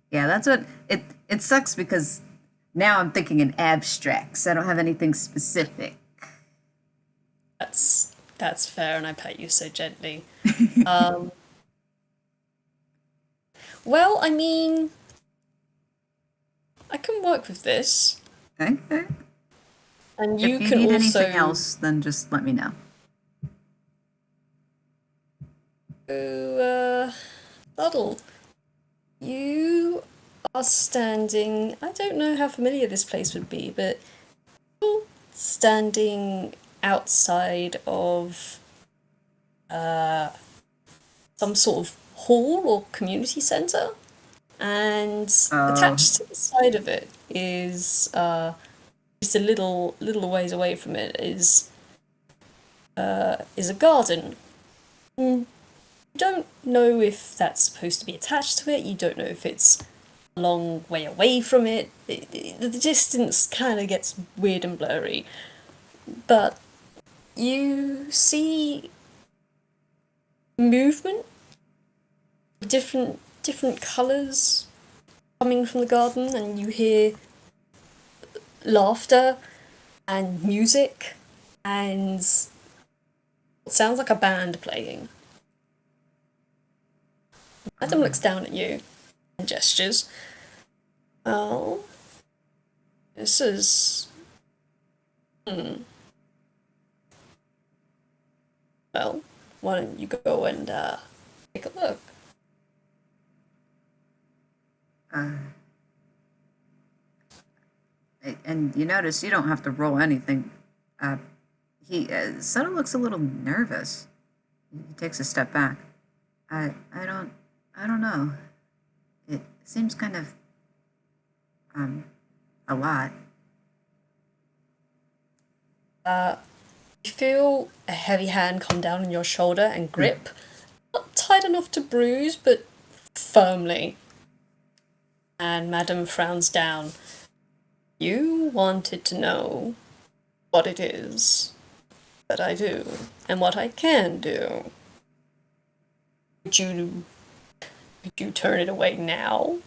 Yeah, that's what it sucks because now I'm thinking in abstracts. I don't have anything specific. That's fair, and I pat you so gently. Well, I mean, I can work with this, Okay. and you If you can need also anything else, then just let me know. Fuddle. You are standing. I don't know how familiar this place would be, but you're standing outside of some sort of hall or community center, and attached to the side of it is just a little ways away from it is a garden. You don't know if that's supposed to be attached to it. You don't know if it's a long way away from it. The distance kind of gets weird and blurry, but you see movement, different colors coming from the garden, and you hear laughter and music and it sounds like a band playing. Adam looks down at you and gestures. Oh, this is. Well, why don't you go and take a look? And you notice you don't have to roll anything. Sutter looks a little nervous. He takes a step back. I don't know. It seems kind of, a lot. You feel a heavy hand come down on your shoulder and grip. Not tight enough to bruise, but firmly. And Madame frowns down. You wanted to know what it is that I do and what I can do. Would you turn it away now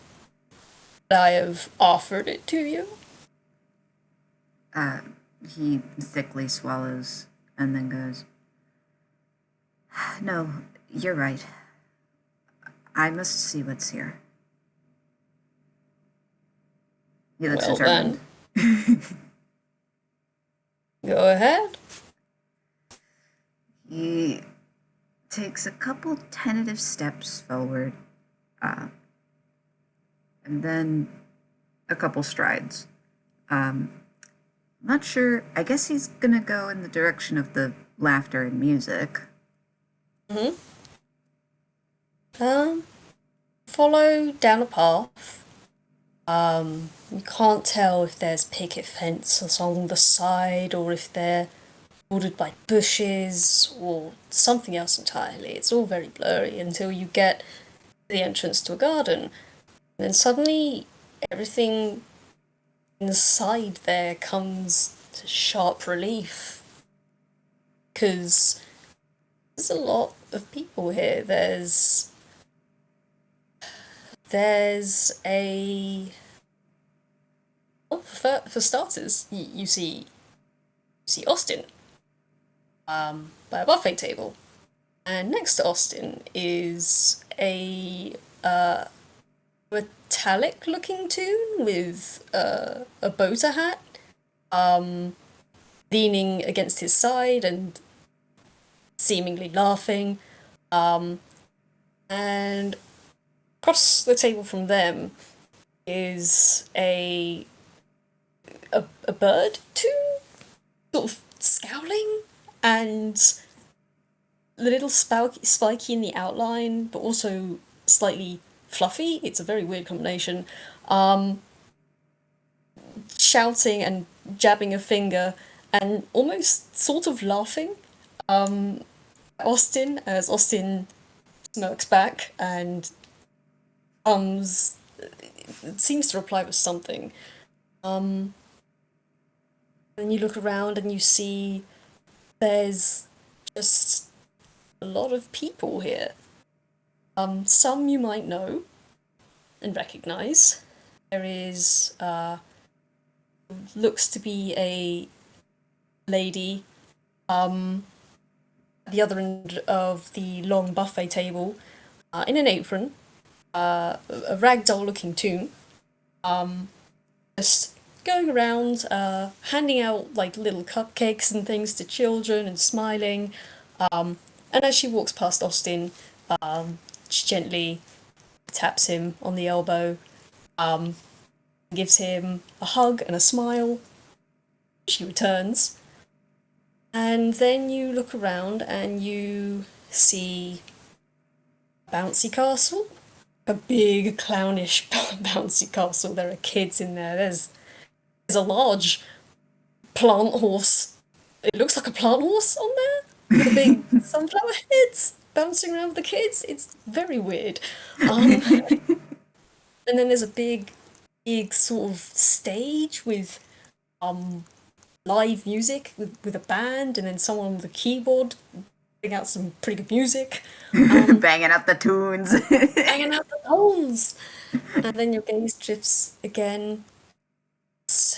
that I have offered it to you? He thickly swallows and then goes, "No, you're right. I must see what's here." He looks Well determined. then, go ahead. He takes a couple tentative steps forward, and then a couple strides. Not sure. I guess he's gonna go in the direction of the laughter and music. Follow down a path. You can't tell if there's picket fences along the side or if they're bordered by bushes or something else entirely. It's all very blurry until you get to the entrance to a garden. And then suddenly everything inside there comes to sharp relief. Because there's a lot of people here. There's a. Well, for starters, you see Austin by a buffet table. And next to Austin is a metallic looking tune with a boater hat leaning against his side and seemingly laughing. And across the table from them is a bird too, sort of scowling and a little spiky in the outline, but also slightly fluffy. It's a very weird combination. Shouting and jabbing a finger and almost sort of laughing. Austin, as Austin smirks back and comes, seems to reply with something. Then you look around and you see there's just a lot of people here. Some you might know and recognize. There is, looks to be a lady, at the other end of the long buffet table, in an apron, a ragdoll looking toon, just going around, handing out like little cupcakes and things to children and smiling. And as she walks past Austin, she gently taps him on the elbow, gives him a hug and a smile. She returns. And then you look around and you see a bouncy castle. A big clownish bouncy castle. There are kids in there. There's a large plant horse. It looks like a plant horse on there with a big sunflower heads bouncing around with the kids. It's very weird. And then there's a big sort of stage with live music with a band, and then someone with a keyboard putting out some pretty good music. Banging out the tunes. Hanging out the tones. And then your gaze drifts again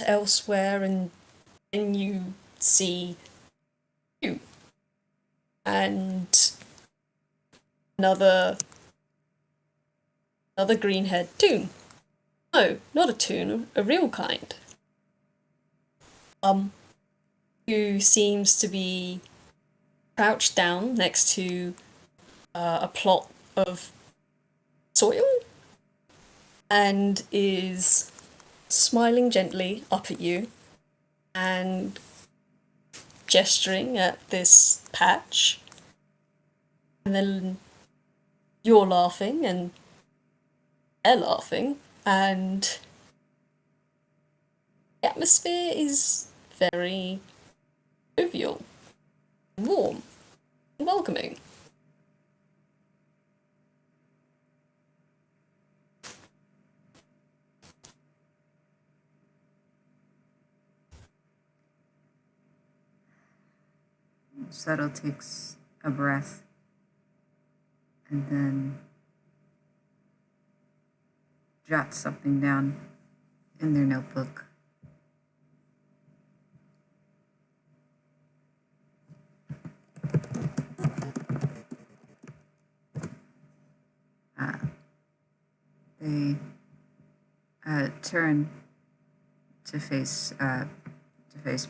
elsewhere, and then you see you and another green-haired toon. No, not a toon, a real kind. Who seems to be crouched down next to a plot of soil and is smiling gently up at you and gesturing at this patch. And then you're laughing and they're laughing, and the atmosphere is very jovial, warm, and welcoming. Settle takes a breath and then jots something down in their notebook. They turn to face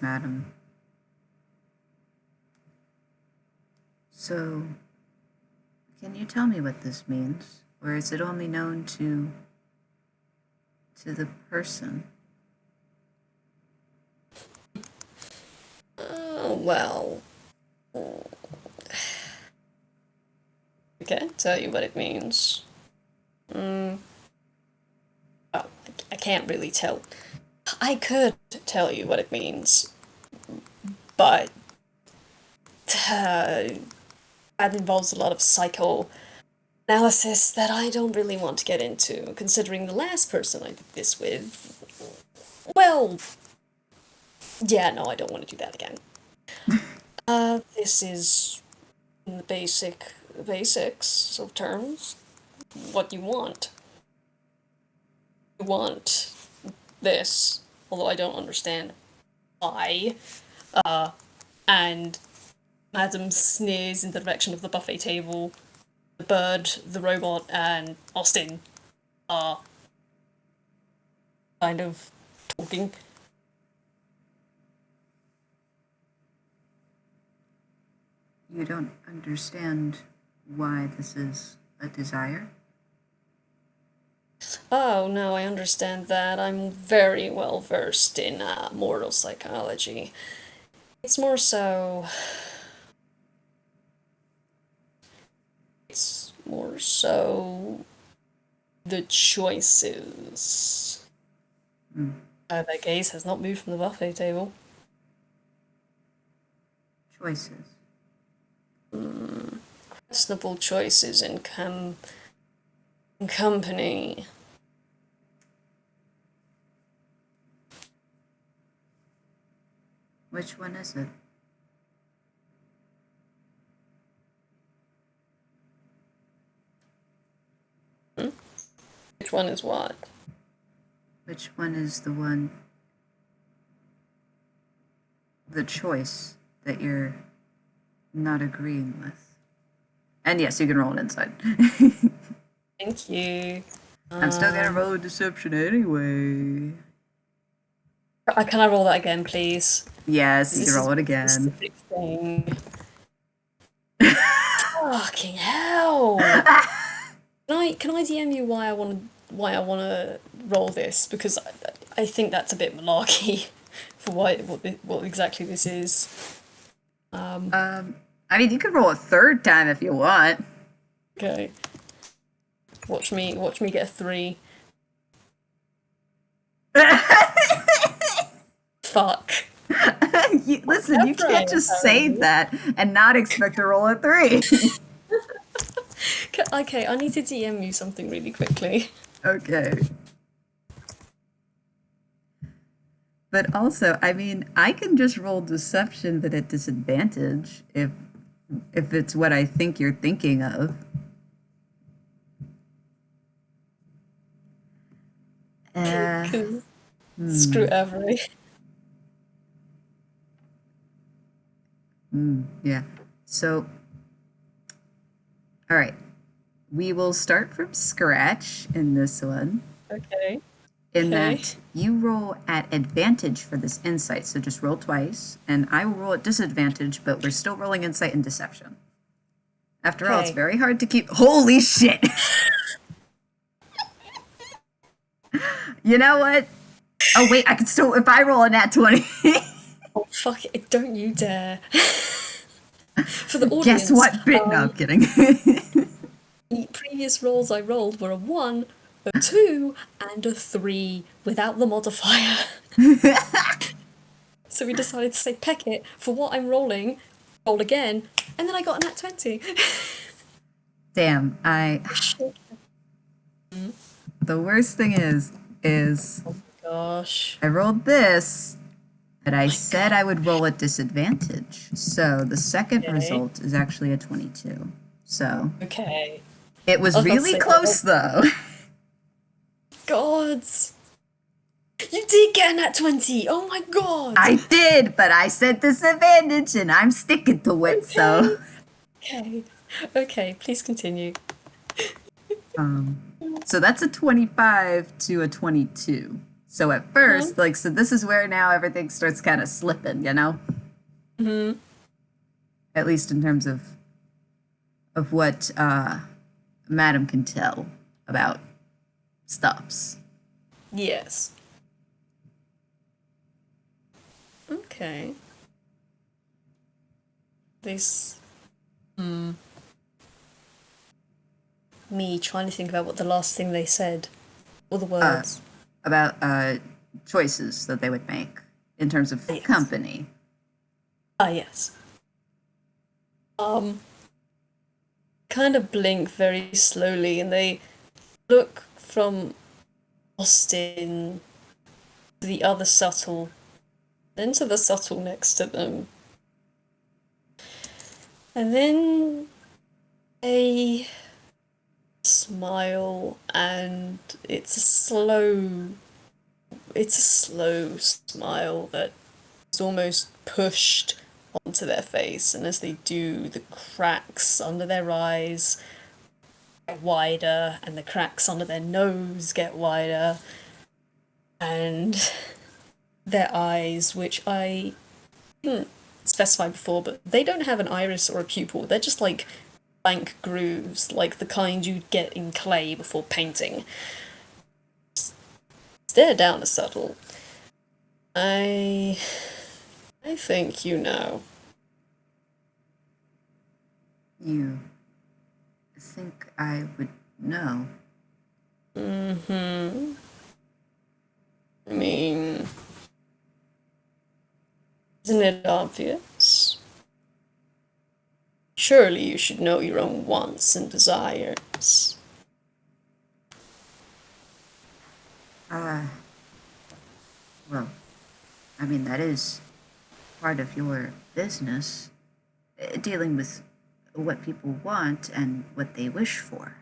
Madam. So, can you tell me what this means, or is it only known to the person? Well, I can't tell you what it means. Well, I can't really tell. I could tell you what it means, but that involves a lot of psychoanalysis that I don't really want to get into, considering the last person I did this with. Well, yeah, no, I don't want to do that again. This is in the basics of terms what you want. You want this, although I don't understand why. And Madam sneers in the direction of the buffet table. The bird, the robot, and Austin are kind of talking. You don't understand why this is a desire? Oh, no, I understand that. I'm very well versed in mortal psychology. It's more so. It's more so the choices. Their gaze has not moved from the buffet table. Choices. Questionable choices in company. Which one is it? Which one is what? Which one is the one, the choice that you're not agreeing with? And yes, you can roll it inside. Thank you. I'm still gonna roll a deception anyway. Can I roll that again, please? Yes, you This can is roll it a again. specific thing. Fucking hell! Can I DM you why I wanna roll this, because I think that's a bit malarkey for what exactly this is. I mean, you can roll a third time if you want. Okay. Watch me get a 3. Fuck. Listen, you can't just say that and not expect to roll a 3. Okay, I need to DM you something really quickly. Okay. But also, I mean, I can just roll deception but at disadvantage if it's what I think you're thinking of. Because screw Avery. Yeah. So, all right. We will start from scratch in this one. Okay. In Okay. that you roll at advantage for this insight. So just roll twice, and I will roll at disadvantage, but we're still rolling insight and deception. After all, it's Okay. very hard to keep. Holy shit! You know what? Oh, wait, I can still. If I roll a nat 20. Oh, fuck it, don't you dare. For the audience, Guess what bit? No, I'm kidding. the previous rolls I rolled were a 1, a 2, and a 3 without the modifier. So we decided to say peck it for what I'm rolling, roll again, and then I got a nat 20. Damn, the worst thing is Gosh. I rolled this, but I said God. I would roll at disadvantage. So the second Okay. result is actually a 22. So Okay. it was I was about to really say, close, though. Gods. You did get a nat 20! Oh my god! I did, but I said disadvantage, and I'm sticking to it. So, Okay. Okay, please continue. so that's a 25 to a 22. So at first, like, so this is where now everything starts kind of slipping, you know. At least in terms of what Madam can tell about stops. Yes. Okay. This. Me trying to think about what the last thing they said. All the words. About choices that they would make in terms of Yes. company. Ah, yes. Kind of blink very slowly and they look from Austin to the other subtle, then to the subtle next to them. And then they smile and it's a slow smile that is almost pushed onto their face, and as they do, the cracks under their eyes get wider and the cracks under their nose get wider, and their eyes, which I didn't specify before, but they don't have an iris or a pupil, they're just like blank grooves, like the kind you'd get in clay before painting. stare down a subtle. I think you know. You think I would know? Mm-hmm. I mean, isn't it obvious? Surely you should know your own wants and desires. Well, I mean, that is part of your business, dealing with what people want and what they wish for.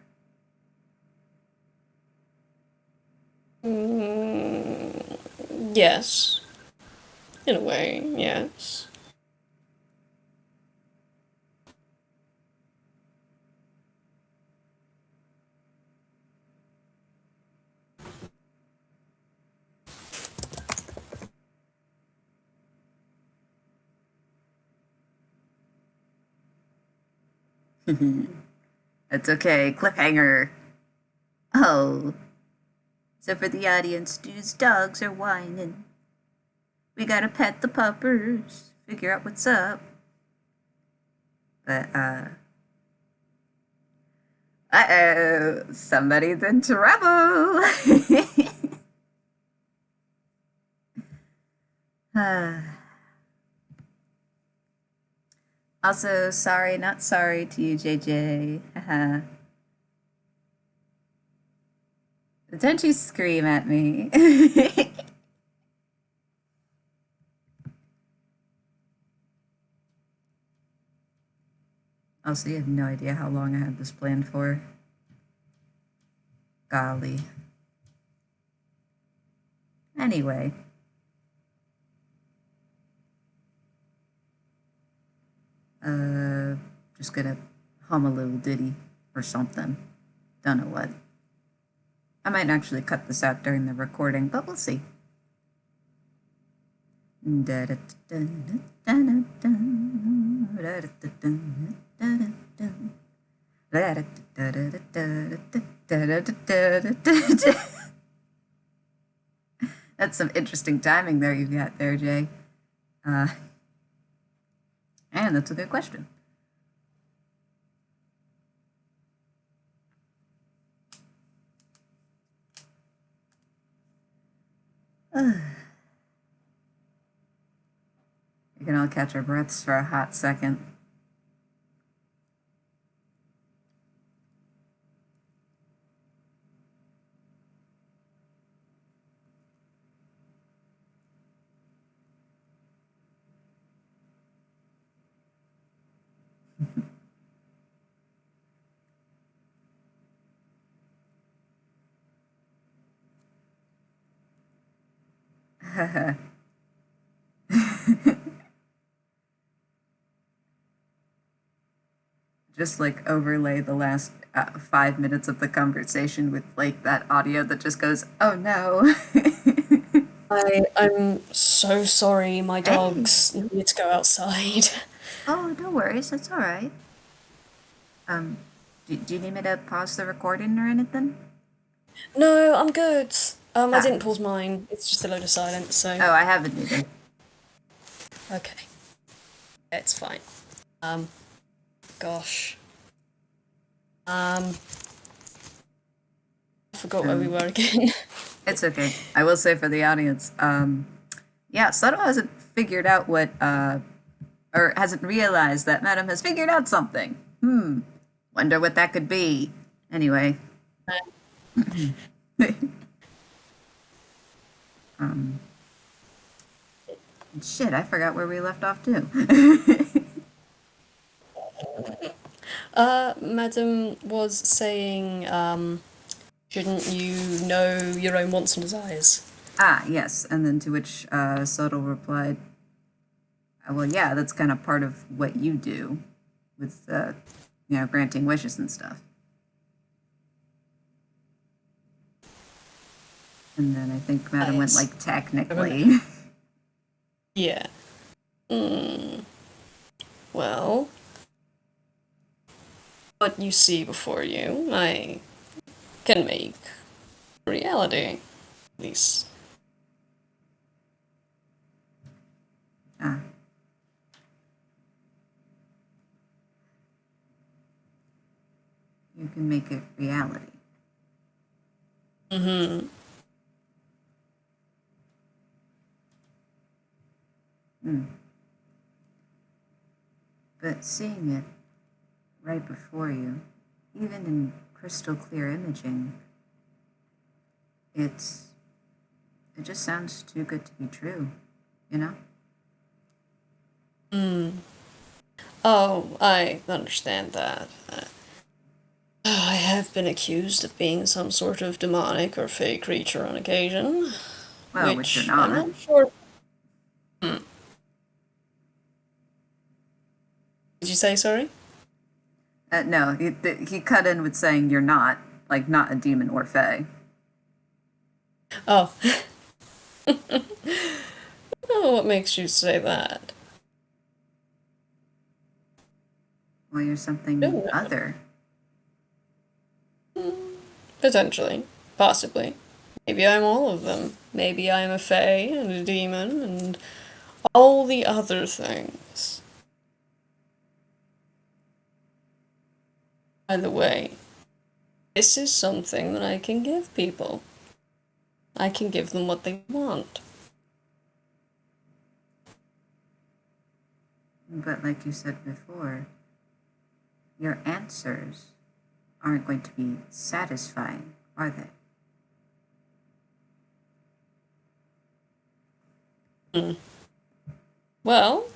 Yes. In a way, yes. That's okay, cliffhanger. Oh, so for the audience, dude's dogs are whining. We gotta pet the puppers, figure out what's up. But, uh-oh, somebody's in trouble. Also, sorry, not sorry to you, JJ. Haha. Don't you scream at me. Also, you have no idea how long I had this planned for. Golly. Anyway. Just gonna hum a little ditty or something. Don't know what. I might actually cut this out during the recording, but we'll see. That's some interesting timing there you've got there, Jay. And that's a good question. We can all catch our breaths for a hot second. Just like overlay the last 5 minutes of the conversation with like that audio that just goes, oh no. I'm so sorry, my Hey. dogs need to go outside. Oh, no worries, that's all right. Do you need me to pause the recording or anything? No, I'm good. I Ah. didn't pause mine. It's just a load of silence, so. Oh, I haven't either. Okay. It's fine. Gosh. I forgot where we were again. It's okay. I will say for the audience, yeah, Subtle hasn't figured out what, or hasn't realized that Madam has figured out something. Wonder what that could be. Anyway. Shit, I forgot where we left off too. Madam was saying, shouldn't you know your own wants and desires? Ah, yes. And then to which Subtle replied, well, yeah, that's kind of part of what you do with, granting wishes and stuff. And then I think Madam went like, technically. Yeah. Well, what you see before you, I can make reality. least. Ah. You can make it reality. Mm-hmm. But seeing it right before you, even in crystal clear imaging, it just sounds too good to be true, you know? Oh, I understand that. I have been accused of being some sort of demonic or fey creature on occasion, Well, which you're which I'm not. not sure. Did you say sorry? No, he cut in with saying you're not, like, not a demon or fae. Oh. Oh, what makes you say that? Well, you're something No, other. potentially. Possibly. Maybe I'm all of them. Maybe I'm a fae and a demon and all the other things. By the way, this is something that I can give people. I can give them what they want. But like you said before, your answers aren't going to be satisfying, are they? Well,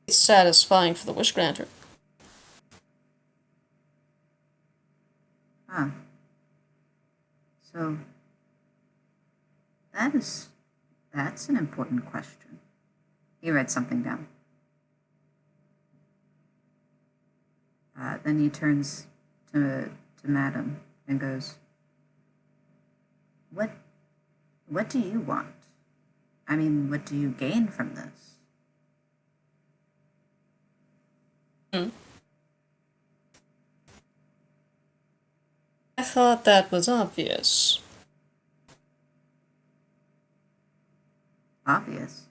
it's satisfying for the wish granter. Huh. So that's an important question. He read something down. Then he turns to Madam and goes, "What what do you want? I mean, what do you gain from this?" I thought that was obvious. Obvious.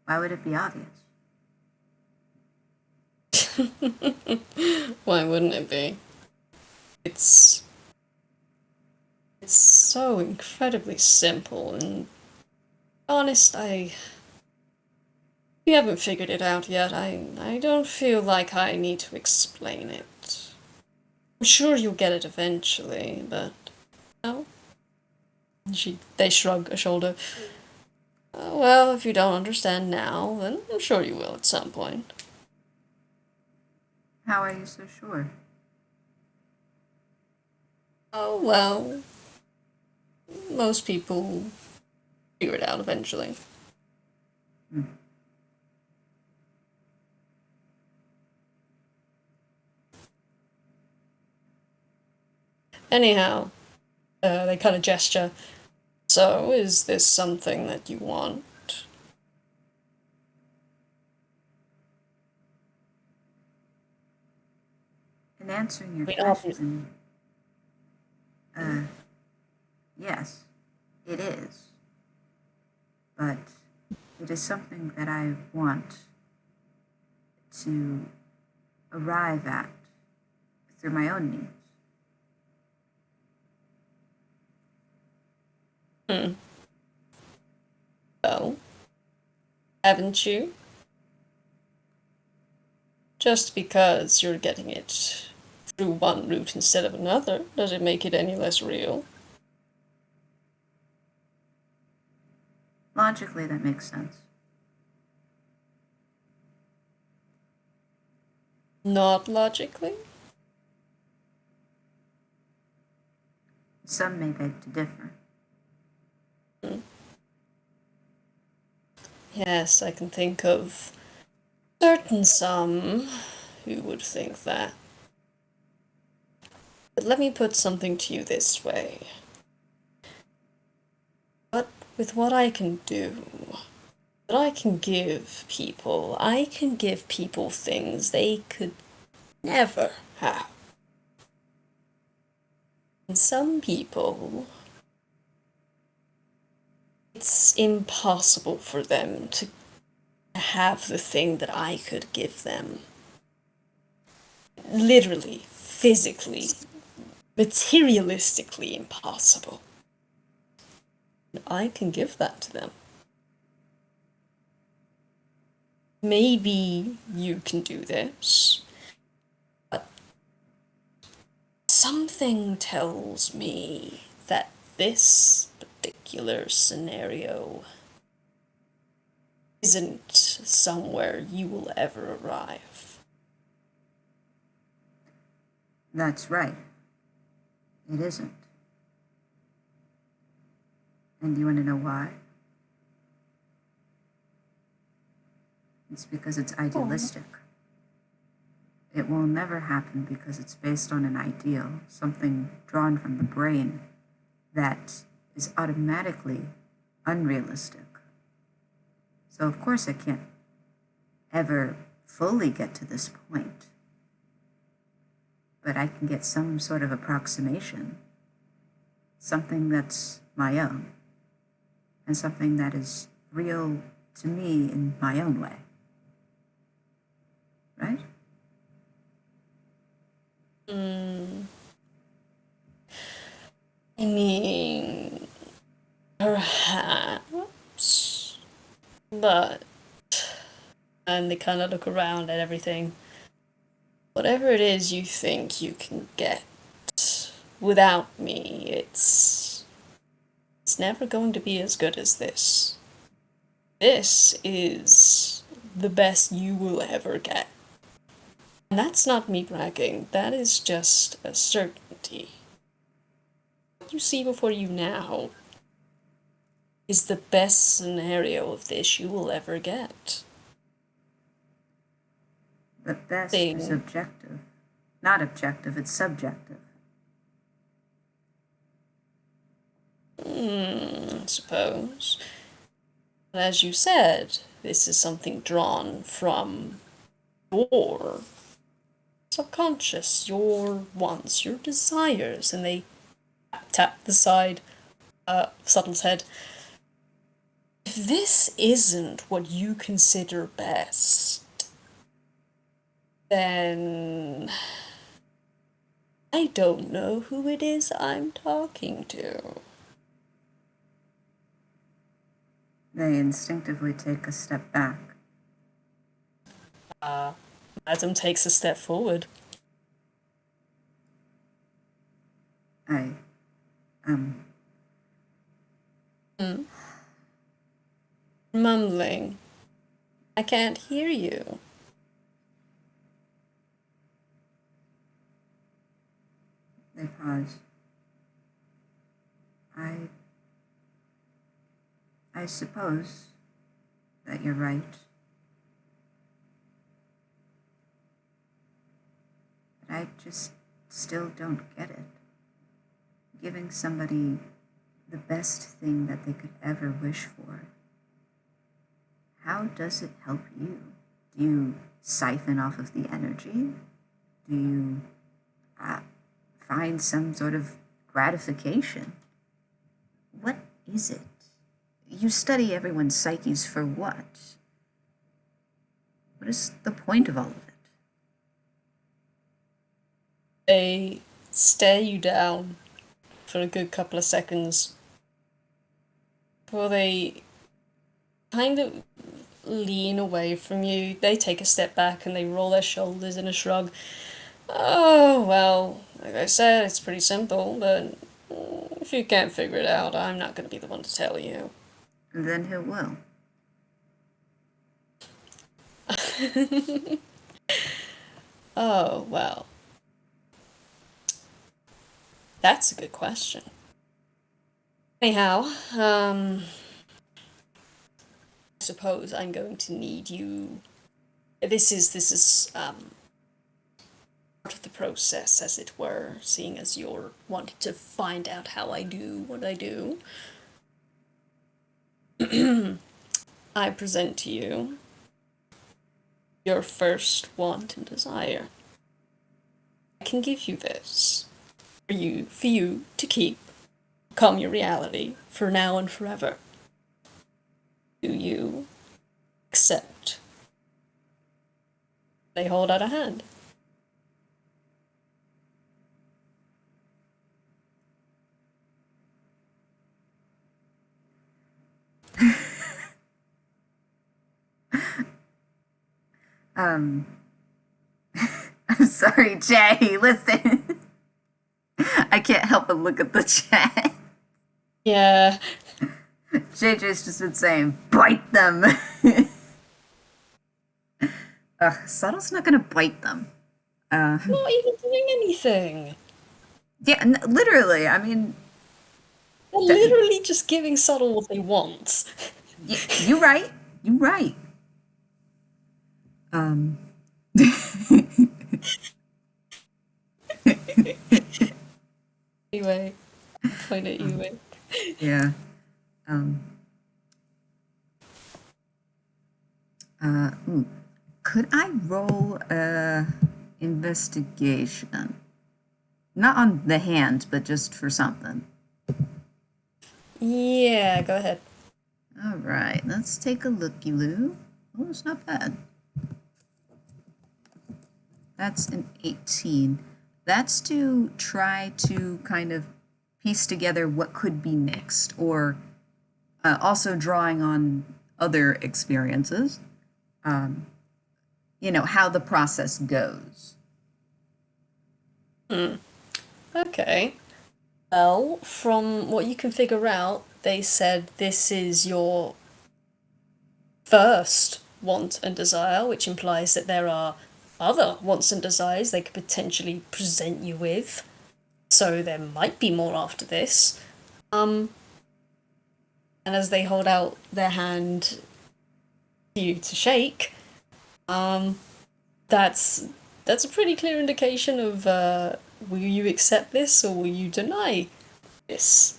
Why would it be obvious? Why wouldn't it be? It's it's so incredibly simple and honest, you haven't figured it out yet. I don't feel like I need to explain it. I'm sure you'll get it eventually, but no. They shrug a shoulder. Well, if you don't understand now, then I'm sure you will at some point. How are you so sure? Oh, well, most people figure it out eventually. Anyhow, they kind of gesture. So, is this something that you want? In answering your I mean, obviously. question, uh, yes, it is. But it is something that I want to arrive at through my own needs. Well, haven't you? Just because you're getting it through one route instead of another, does it make it any less real? Logically, that makes sense. Not logically? Some may beg to differ. Yes, I can think of certain some who would think that. But let me put something to you this way. But with what I can do, what I can give people things they could never have. And some people, it's impossible for them to have the thing that I could give them. Literally, physically, materialistically impossible. And I can give that to them. Maybe you can do this, but something tells me that this particular scenario isn't somewhere you will ever arrive. That's right. It isn't. And you want to know why? It's because it's idealistic. It will never happen because it's based on an ideal, something drawn from the brain that is automatically unrealistic. So, of course, I can't ever fully get to this point, but I can get some sort of approximation, something that's my own, and something that is real to me in my own way. Right? I mean, perhaps, but. And they kind of look around at everything. Whatever it is you think you can get without me, it's never going to be as good as this. This is the best you will ever get. And that's not me bragging, that is just a certainty. What you see before you now is the best scenario of this you will ever get. The best is objective. Not objective, it's subjective. I suppose. But as you said, this is something drawn from your subconscious, your wants, your desires, and they tap the side, Subtle's head. If this isn't what you consider best, then I don't know who it is I'm talking to. They instinctively take a step back. Adam takes a step forward. I, Mumbling. I can't hear you. They pause. I suppose that you're right. But I just still don't get it. Giving somebody the best thing that they could ever wish for, how does it help you? Do you siphon off of the energy? Do you find some sort of gratification? What is it? You study everyone's psyches for what? What is the point of all of it? They stare you down for a good couple of seconds before they kind of lean away from you. They take a step back and they roll their shoulders in a shrug. Oh, well, like I said, it's pretty simple, but if you can't figure it out, I'm not going to be the one to tell you. And then who will? Oh, well. That's a good question. Anyhow, I suppose I'm going to need you. This is part of the process, as it were, seeing as you're wanting to find out how I do what I do. I present to you your first want and desire. I can give you this. for you to become your reality for now and forever. Do you accept? They hold out a hand. I'm sorry, Jay. Listen, I can't help but look at the chat. Yeah. JJ's just been saying, bite them. Subtle's not gonna bite them. Not even doing anything. Yeah, literally. I mean, They're literally just giving Subtle what they want. you're right. You're right. Anyway, point at you, Wick. Yeah. Could I roll investigation? Not on the hand, but just for something. Yeah, go ahead. All right, let's take a looky-loo. Oh, it's not bad. That's an 18. That's to try to kind of piece together what could be next, or also drawing on other experiences, how the process goes. Okay. Well, from what you can figure out, they said this is your first want and desire, which implies that there are other wants and desires they could potentially present you with. So there might be more after this. And as they hold out their hand to you to shake, that's a pretty clear indication of will you accept this or will you deny this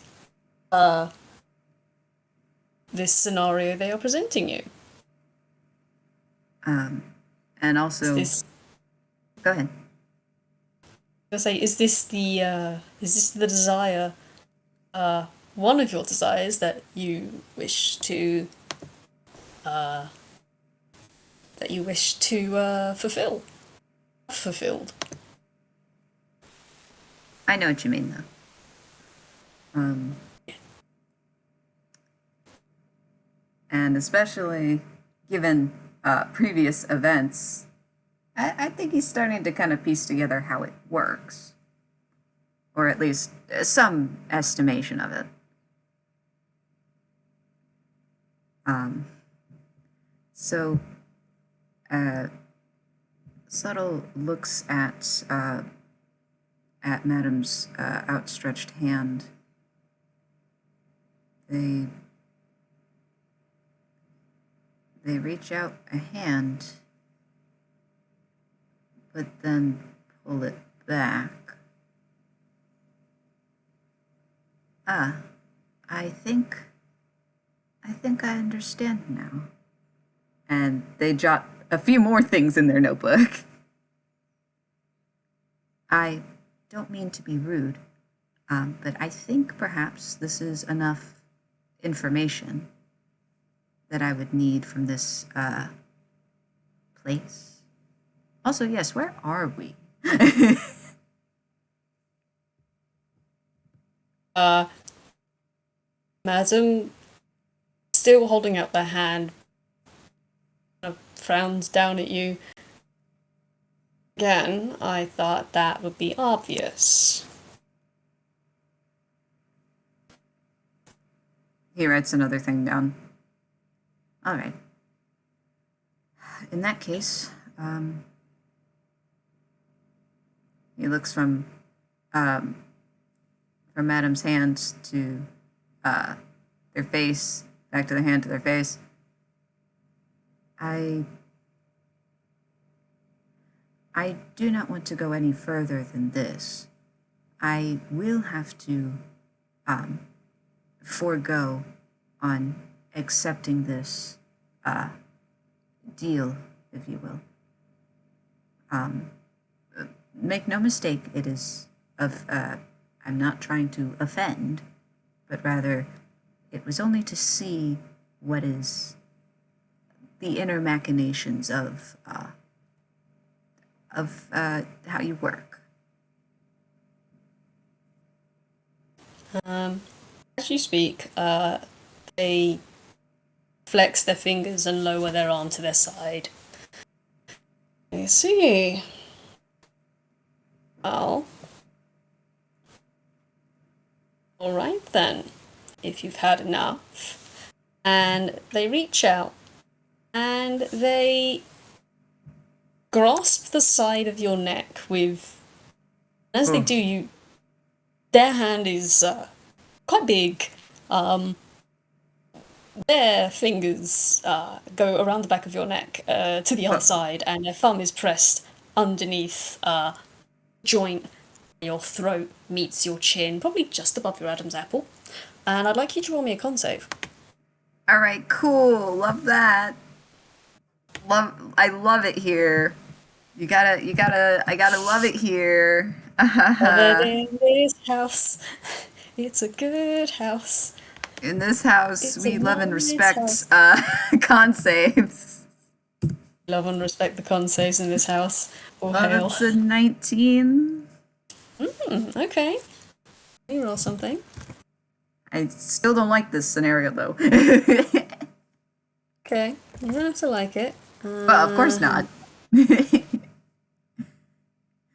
this scenario they are presenting you. And also, go ahead. I say, is this the desire, one of your desires that you wish to fulfill? Fulfilled. I know what you mean, though. And especially given previous events, I think he's starting to kind of piece together how it works, or at least some estimation of it. So, Subtle looks at Madam's outstretched hand. They reach out a hand, but then pull it back. I think I understand now. And they jot a few more things in their notebook. I don't mean to be rude, but I think perhaps this is enough information that I would need from this place. Also, yes, where are we? Madam, still holding out their hand, kind of frowns down at you. Again, I thought that would be obvious. He writes another thing down. All right. In that case, he looks from Madam's hand to their face, back to the hand to their face. I do not want to go any further than this. I will have to forego on accepting this deal, if you will. Make no mistake, it is of I'm not trying to offend, but rather it was only to see what is the inner machinations of how you work. As you speak, they flex their fingers and lower their arm to their side. I see. Well, all right then, if you've had enough. And they reach out and they grasp the side of your neck with. As they do, their hand is quite big. Their fingers go around the back of your neck to the other side, and their thumb is pressed underneath joint where your throat meets your chin, probably just above your Adam's apple. And I'd like you to roll me a con save. All right, cool. Love that. I love it here. I gotta love it here. Love it in this house. It's a good house. In this house, It's we a love and nice respect house. con saves. Love and respect the con saves in this house. All Oh, hail. that's a 19. Okay. You roll something. I still don't like this scenario, though. Okay. You don't have to like it. Well, of course not.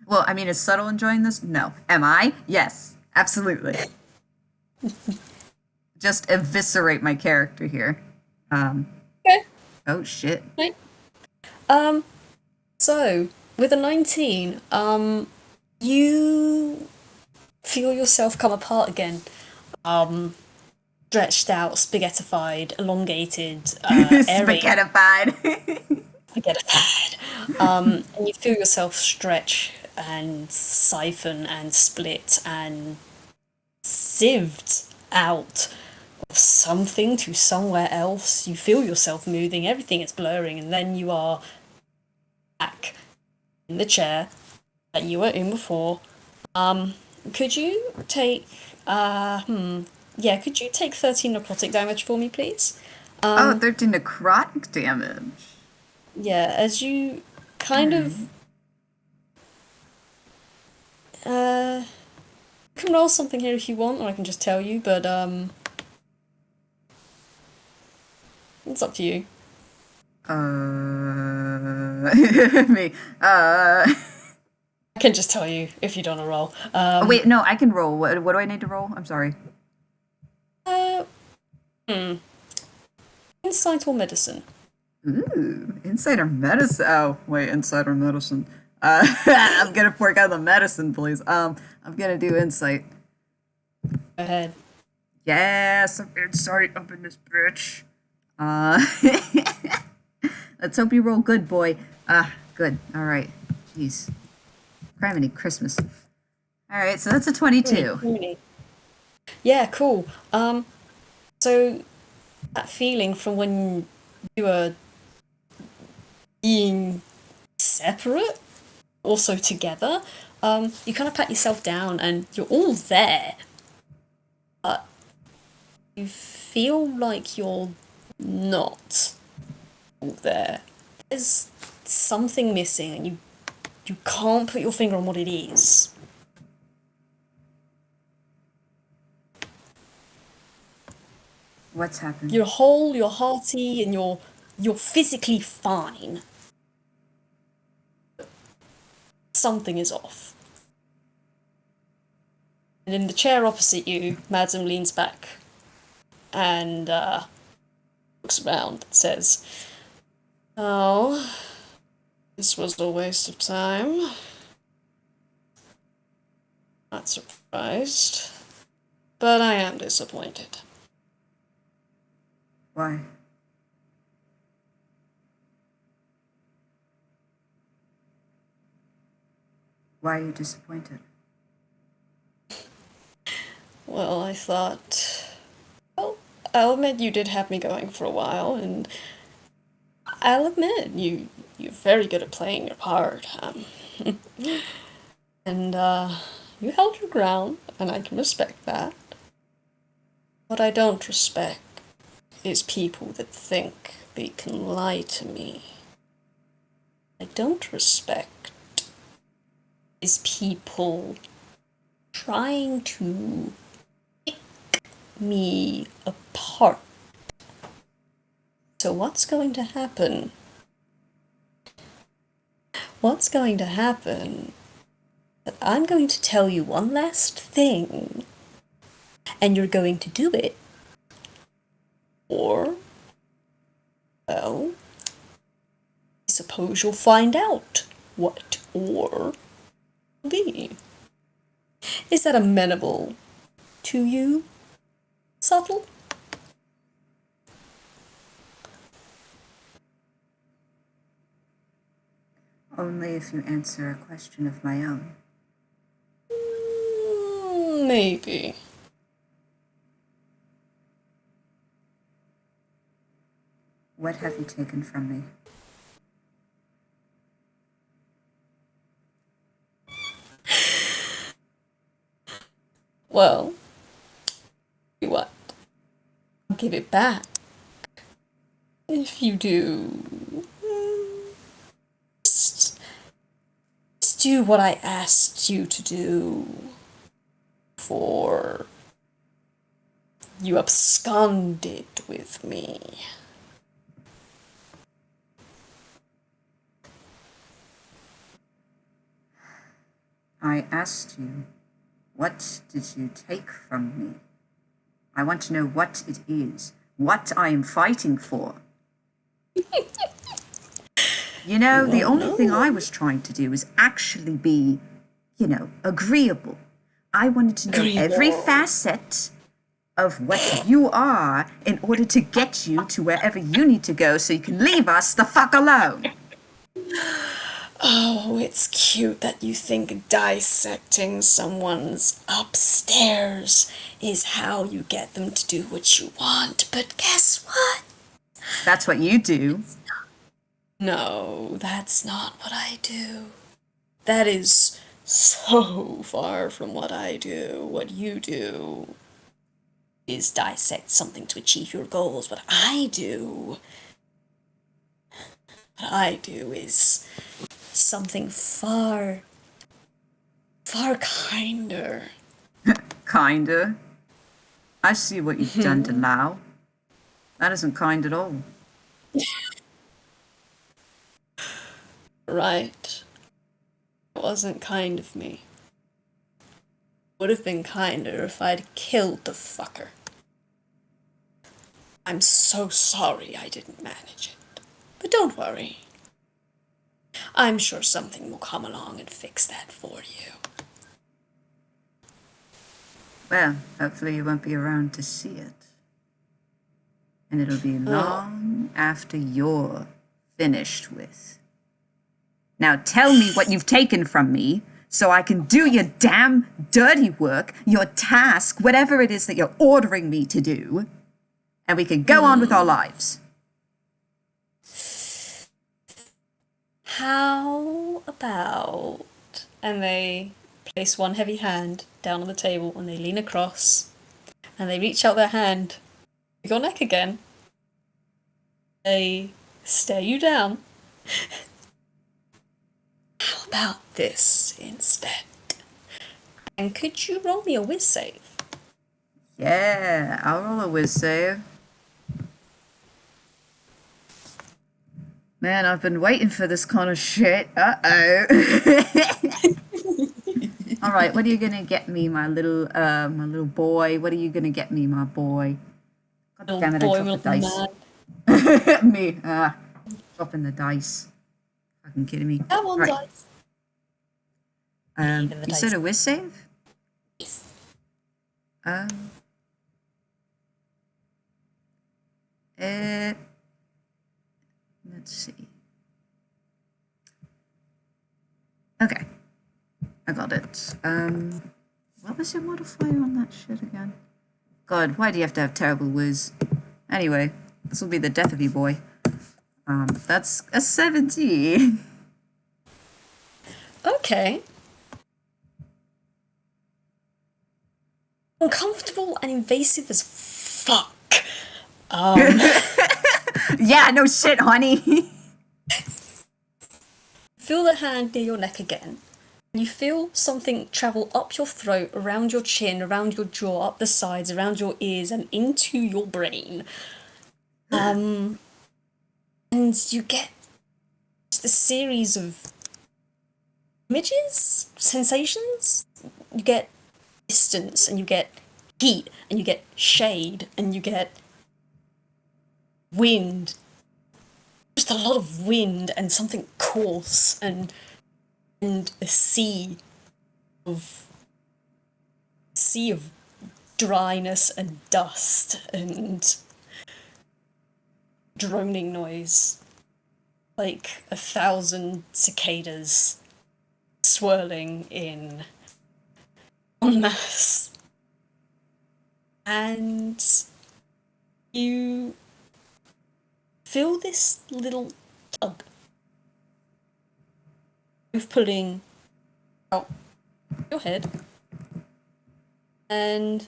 Well, I mean, is Subtle enjoying this? No. Am I? Yes, absolutely. Just eviscerate my character here. Okay. Oh, shit. Right. So with a 19, you feel yourself come apart again. Stretched out, spaghettified, elongated, airy. Spaghettified. Spaghettified. And you feel yourself stretch and siphon and split and sieved out of something to somewhere else. You feel yourself moving, everything is blurring, and then you are back in the chair that you were in before. Could you take could you take 13 necrotic damage for me, please? 13 necrotic damage. Yeah, as you kind of you can roll something here if you want, or I can just tell you, but it's up to you. Me. I can just tell you if you don't want to roll. Oh, wait, no, I can roll. What do I need to roll? I'm sorry. Insight or medicine? Ooh, insight or medicine? Oh, wait, insight or medicine. I'm gonna fork out the medicine, please. I'm gonna do insight. Go ahead. Yes, insight up in this bitch. Let's hope you roll good, boy. Good. All right. Jeez. Criminy Christmas. All right, so that's a 22. Yeah, cool. So that feeling from when you were being separate, also together, you kind of pat yourself down and you're all there, but you feel like you're not all there. There's something missing and you can't put your finger on what it is. What's happened? You're whole, you're hearty, and you're physically fine. Something is off. And in the chair opposite you, Madam leans back and looks around and says, "Oh, this was a waste of time. Not surprised, but I am disappointed." Why? Why are you disappointed? Well, I thought, well, I'll admit you did have me going for a while, and I'll admit you're very good at playing your part. And you held your ground and I can respect that. What I don't respect is people that think they can lie to me. I don't respect is people trying to pick me apart. So what's going to happen? What's going to happen? That I'm going to tell you one last thing, and you're going to do it. Or, well, I suppose you'll find out what or be. Is that amenable to you, Subtle? Only if you answer a question of my own. Maybe. What have you taken from me? Well, what? I'll give it back. If you do, just do what I asked you to do. For you absconded with me. I asked you, what did you take from me? I want to know what it is, what I am fighting for. You know, the only thing I was trying to do was actually be, agreeable. I wanted to know every facet of what you are in order to get you to wherever you need to go so you can leave us the fuck alone. Oh, it's cute that you think dissecting someone's upstairs is how you get them to do what you want, but guess what? That's what you do. No, that's not what I do. That is so far from what I do. What you do is dissect something to achieve your goals. What I do is something far kinder. Kinda. I see what you've done to Lao. That isn't kind at all. Right. It wasn't kind of me. Would have been kinder if I'd killed the fucker. I'm so sorry I didn't manage it. But don't worry. I'm sure something will come along and fix that for you. Well, hopefully you won't be around to see it. And it'll be long after you're finished with. Now tell me what you've taken from me so I can do your damn dirty work, your task, whatever it is that you're ordering me to do, and we can go on with our lives. How about... And they place one heavy hand down on the table and they lean across and they reach out their hand to your neck again. They stare you down. How about this instead? And could you roll me a whiz save? Yeah, I'll roll a whiz save. Man, I've been waiting for this kind of shit. Uh-oh. All right, what are you gonna get me, my little boy? What are you gonna get me, my boy? God Little damn it, boy I with dropped the dice. Me, dropping the dice. Fucking kidding me. That one Right. dice. You said a whiz save? Yes. Let's see. Okay. I got it. What was your modifier on that shit again? God, why do you have to have terrible whiz? Anyway, this will be the death of you, boy. That's a 17. Okay. uncomfortable and invasive as fuck. Yeah, no shit, honey. Feel the hand near your neck again. You feel something travel up your throat, around your chin, around your jaw, up the sides, around your ears, and into your brain. And you get just a series of images, sensations. You get distance, and you get heat, and you get shade, and you get wind. Just a lot of wind and something coarse and a of dryness and dust and droning noise, like 1,000 cicadas swirling in en masse. And you feel this little tug of pulling out your head, and the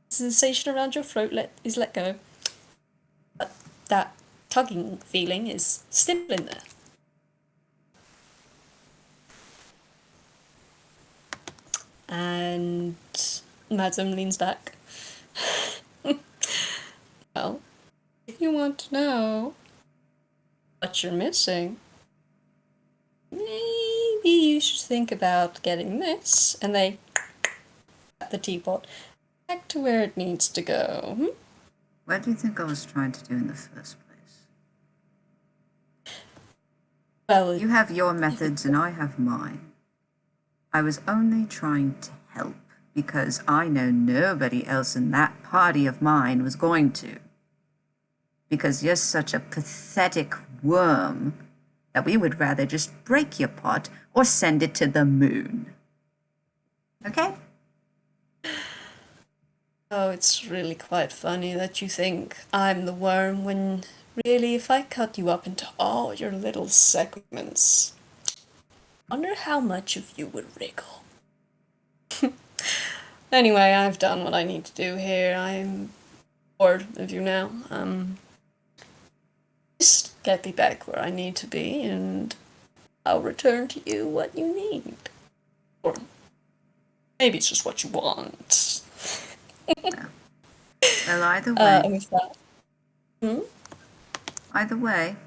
sensation around your throat is let go. But that tugging feeling is still in there. And Madam leans back. Well, if you want to know what you're missing, maybe you should think about getting this. And they tap the teapot back to where it needs to go. What do you think I was trying to do in the first place? Well, You have your methods and I have mine. I was only trying to help because I know nobody else in that party of mine was going to. Because you're such a pathetic worm that we would rather just break your pot or send it to the moon. Okay? oh, it's really quite funny that you think I'm the worm when really, if I cut you up into all your little segments, wonder how much of you would wriggle. Anyway, I've done what I need to do here. I'm bored of you now. Just get me back where I need to be, and I'll return to you what you need. Or maybe it's just what you want. Well, either way, With that. either way,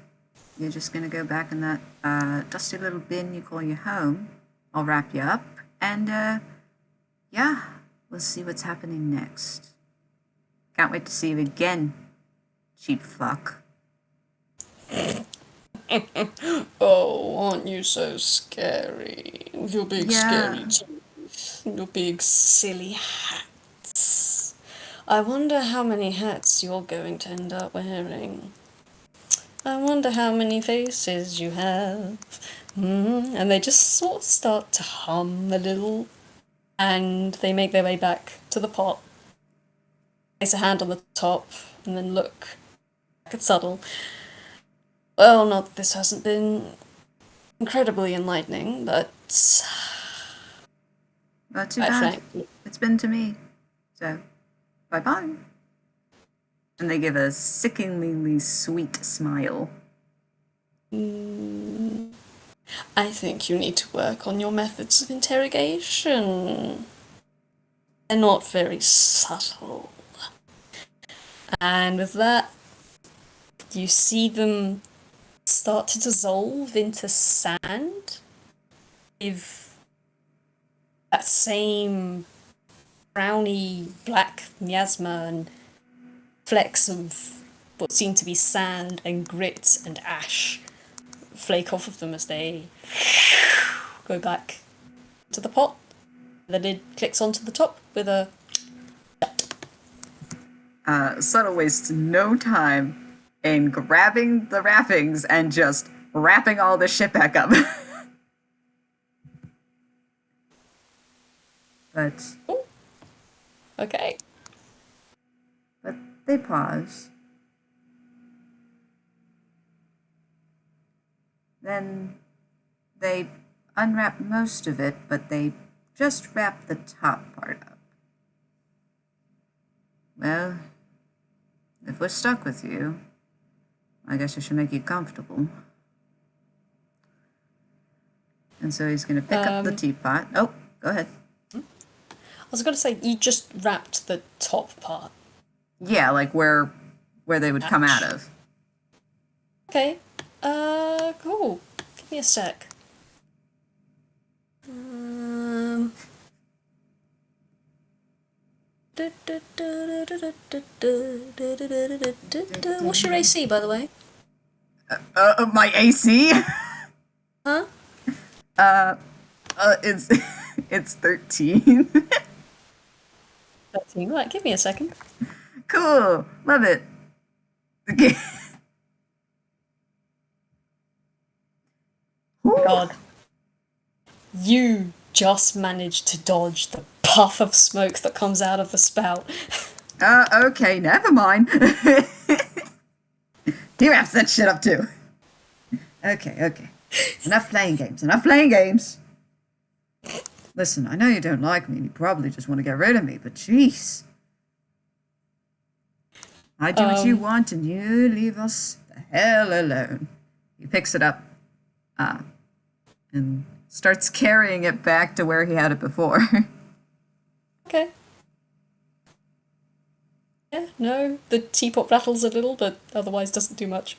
you're just gonna go back in that dusty little bin you call your home. I'll wrap you up, and yeah, we'll see what's happening next. Can't wait to see you again, cheap fuck. Oh, aren't you so scary? With your big scary teeth, your big silly hats. I wonder how many hats you're going to end up wearing. I wonder how many faces you have. And they just sort of start to hum a little, and they make their way back to the pot, place a hand on the top, and then look back at Subtle. Well, not that this hasn't been incredibly enlightening, but Not too quite bad. frankly, It's been to me. So, bye-bye. And they give a sickeningly sweet smile. I think you need to work on your methods of interrogation. They're not very subtle. And with that, you see them start to dissolve into sand with that same browny black miasma and flecks of what seem to be sand and grit and ash flake off of them as they go back to the pot. The lid clicks onto the top with a Subtle wastes no time in grabbing the wrappings and just wrapping all the shit back up. But okay. But they pause. Then they unwrap most of it, but they just wrap the top part up. Well, if we're stuck with you, I guess I should make you comfortable. And so he's gonna pick up the teapot. Oh, go ahead. I was going to say, you just wrapped the top part. Yeah, like where they would come out of. Okay. Cool. Give me a sec. What's your AC, by the way? My AC? Huh? It's it's 13. 13. Right, give me a second. Cool. Love it. Okay. God. You just managed to dodge the puff of smoke that comes out of the spout. Okay, never mind. He wraps that shit up too. Okay. Enough playing games. Listen, I know you don't like me and you probably just want to get rid of me, but jeez. I do what you want and you leave us the hell alone. He picks it up and starts carrying it back to where he had it before. Okay. Yeah, no, the teapot rattles a little, but otherwise doesn't do much.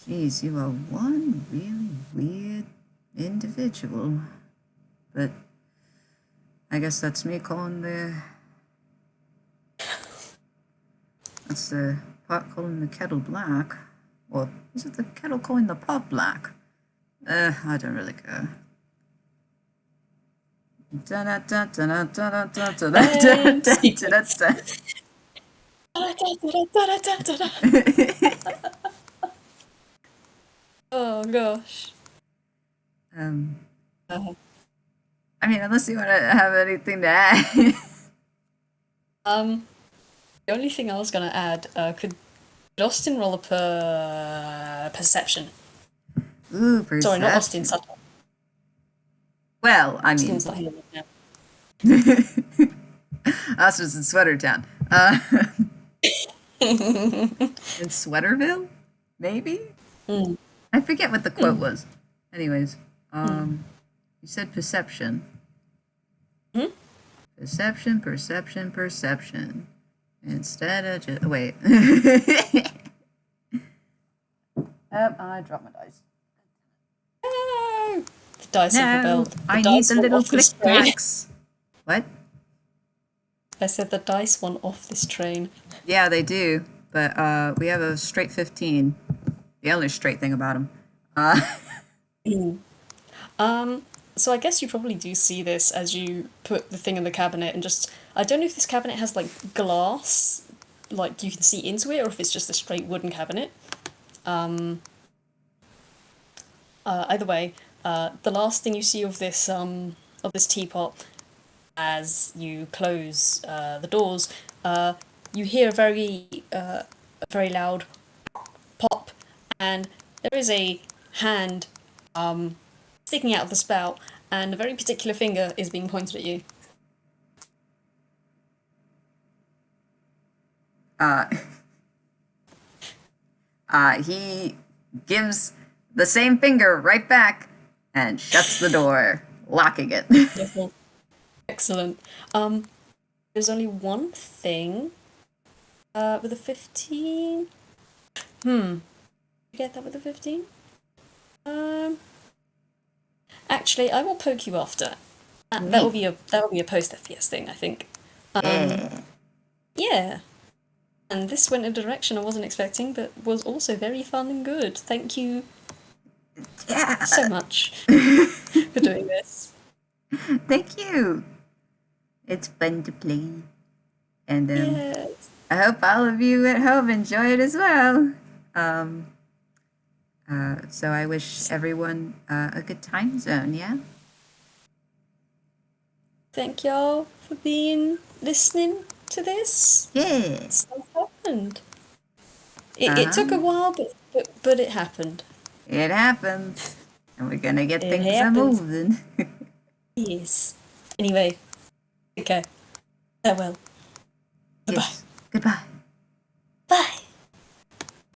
Jeez, you are one really weird individual. But I guess that's me calling that's the pot calling the kettle black. Or is it the kettle calling the pot black? I don't really care. Oh gosh. I mean, unless you want to have anything to add. The only thing I was gonna add, could Austin roll a perception? Ooh, perception. Sorry, not Austin, Sutton. Well, I mean, Austin's not here right now. Austin's in Sweater Town. In Sweaterville? Maybe? I forget what the quote was. Anyways, you said perception. Perception. Instead of just... Wait. I dropped my dice. No! The dice have No, rebelled. I need the little click clacks. What? I said the dice want off this train. Yeah, they do. But we have a straight 15. The only straight thing about them. So I guess you probably do see this as you put the thing in the cabinet and just... I don't know if this cabinet has, like, glass, like, you can see into it, or if it's just a straight wooden cabinet. Either way, the last thing you see of this teapot, as you close the doors, you hear a very loud pop, and there is a hand sticking out of the spout, and a very particular finger is being pointed at you. He gives the same finger right back and shuts the door, locking it. Excellent. There's only one thing with a 15. You get that with a 15? Actually, I will poke you after. That will be a post FPS thing, I think. Yeah. And this went in a direction I wasn't expecting, but was also very fun and good. Thank you so much for doing this. Thank you. It's fun to play. And Yes. I hope all of you at home enjoy it as well. So I wish everyone a good time zone, yeah? Thank y'all for listening to this. Yeah. Stuff happened. It took a while, but it happened. It happens. And we're gonna get It things happens. moving. Yes. Anyway, okay. Farewell. Goodbye. Goodbye.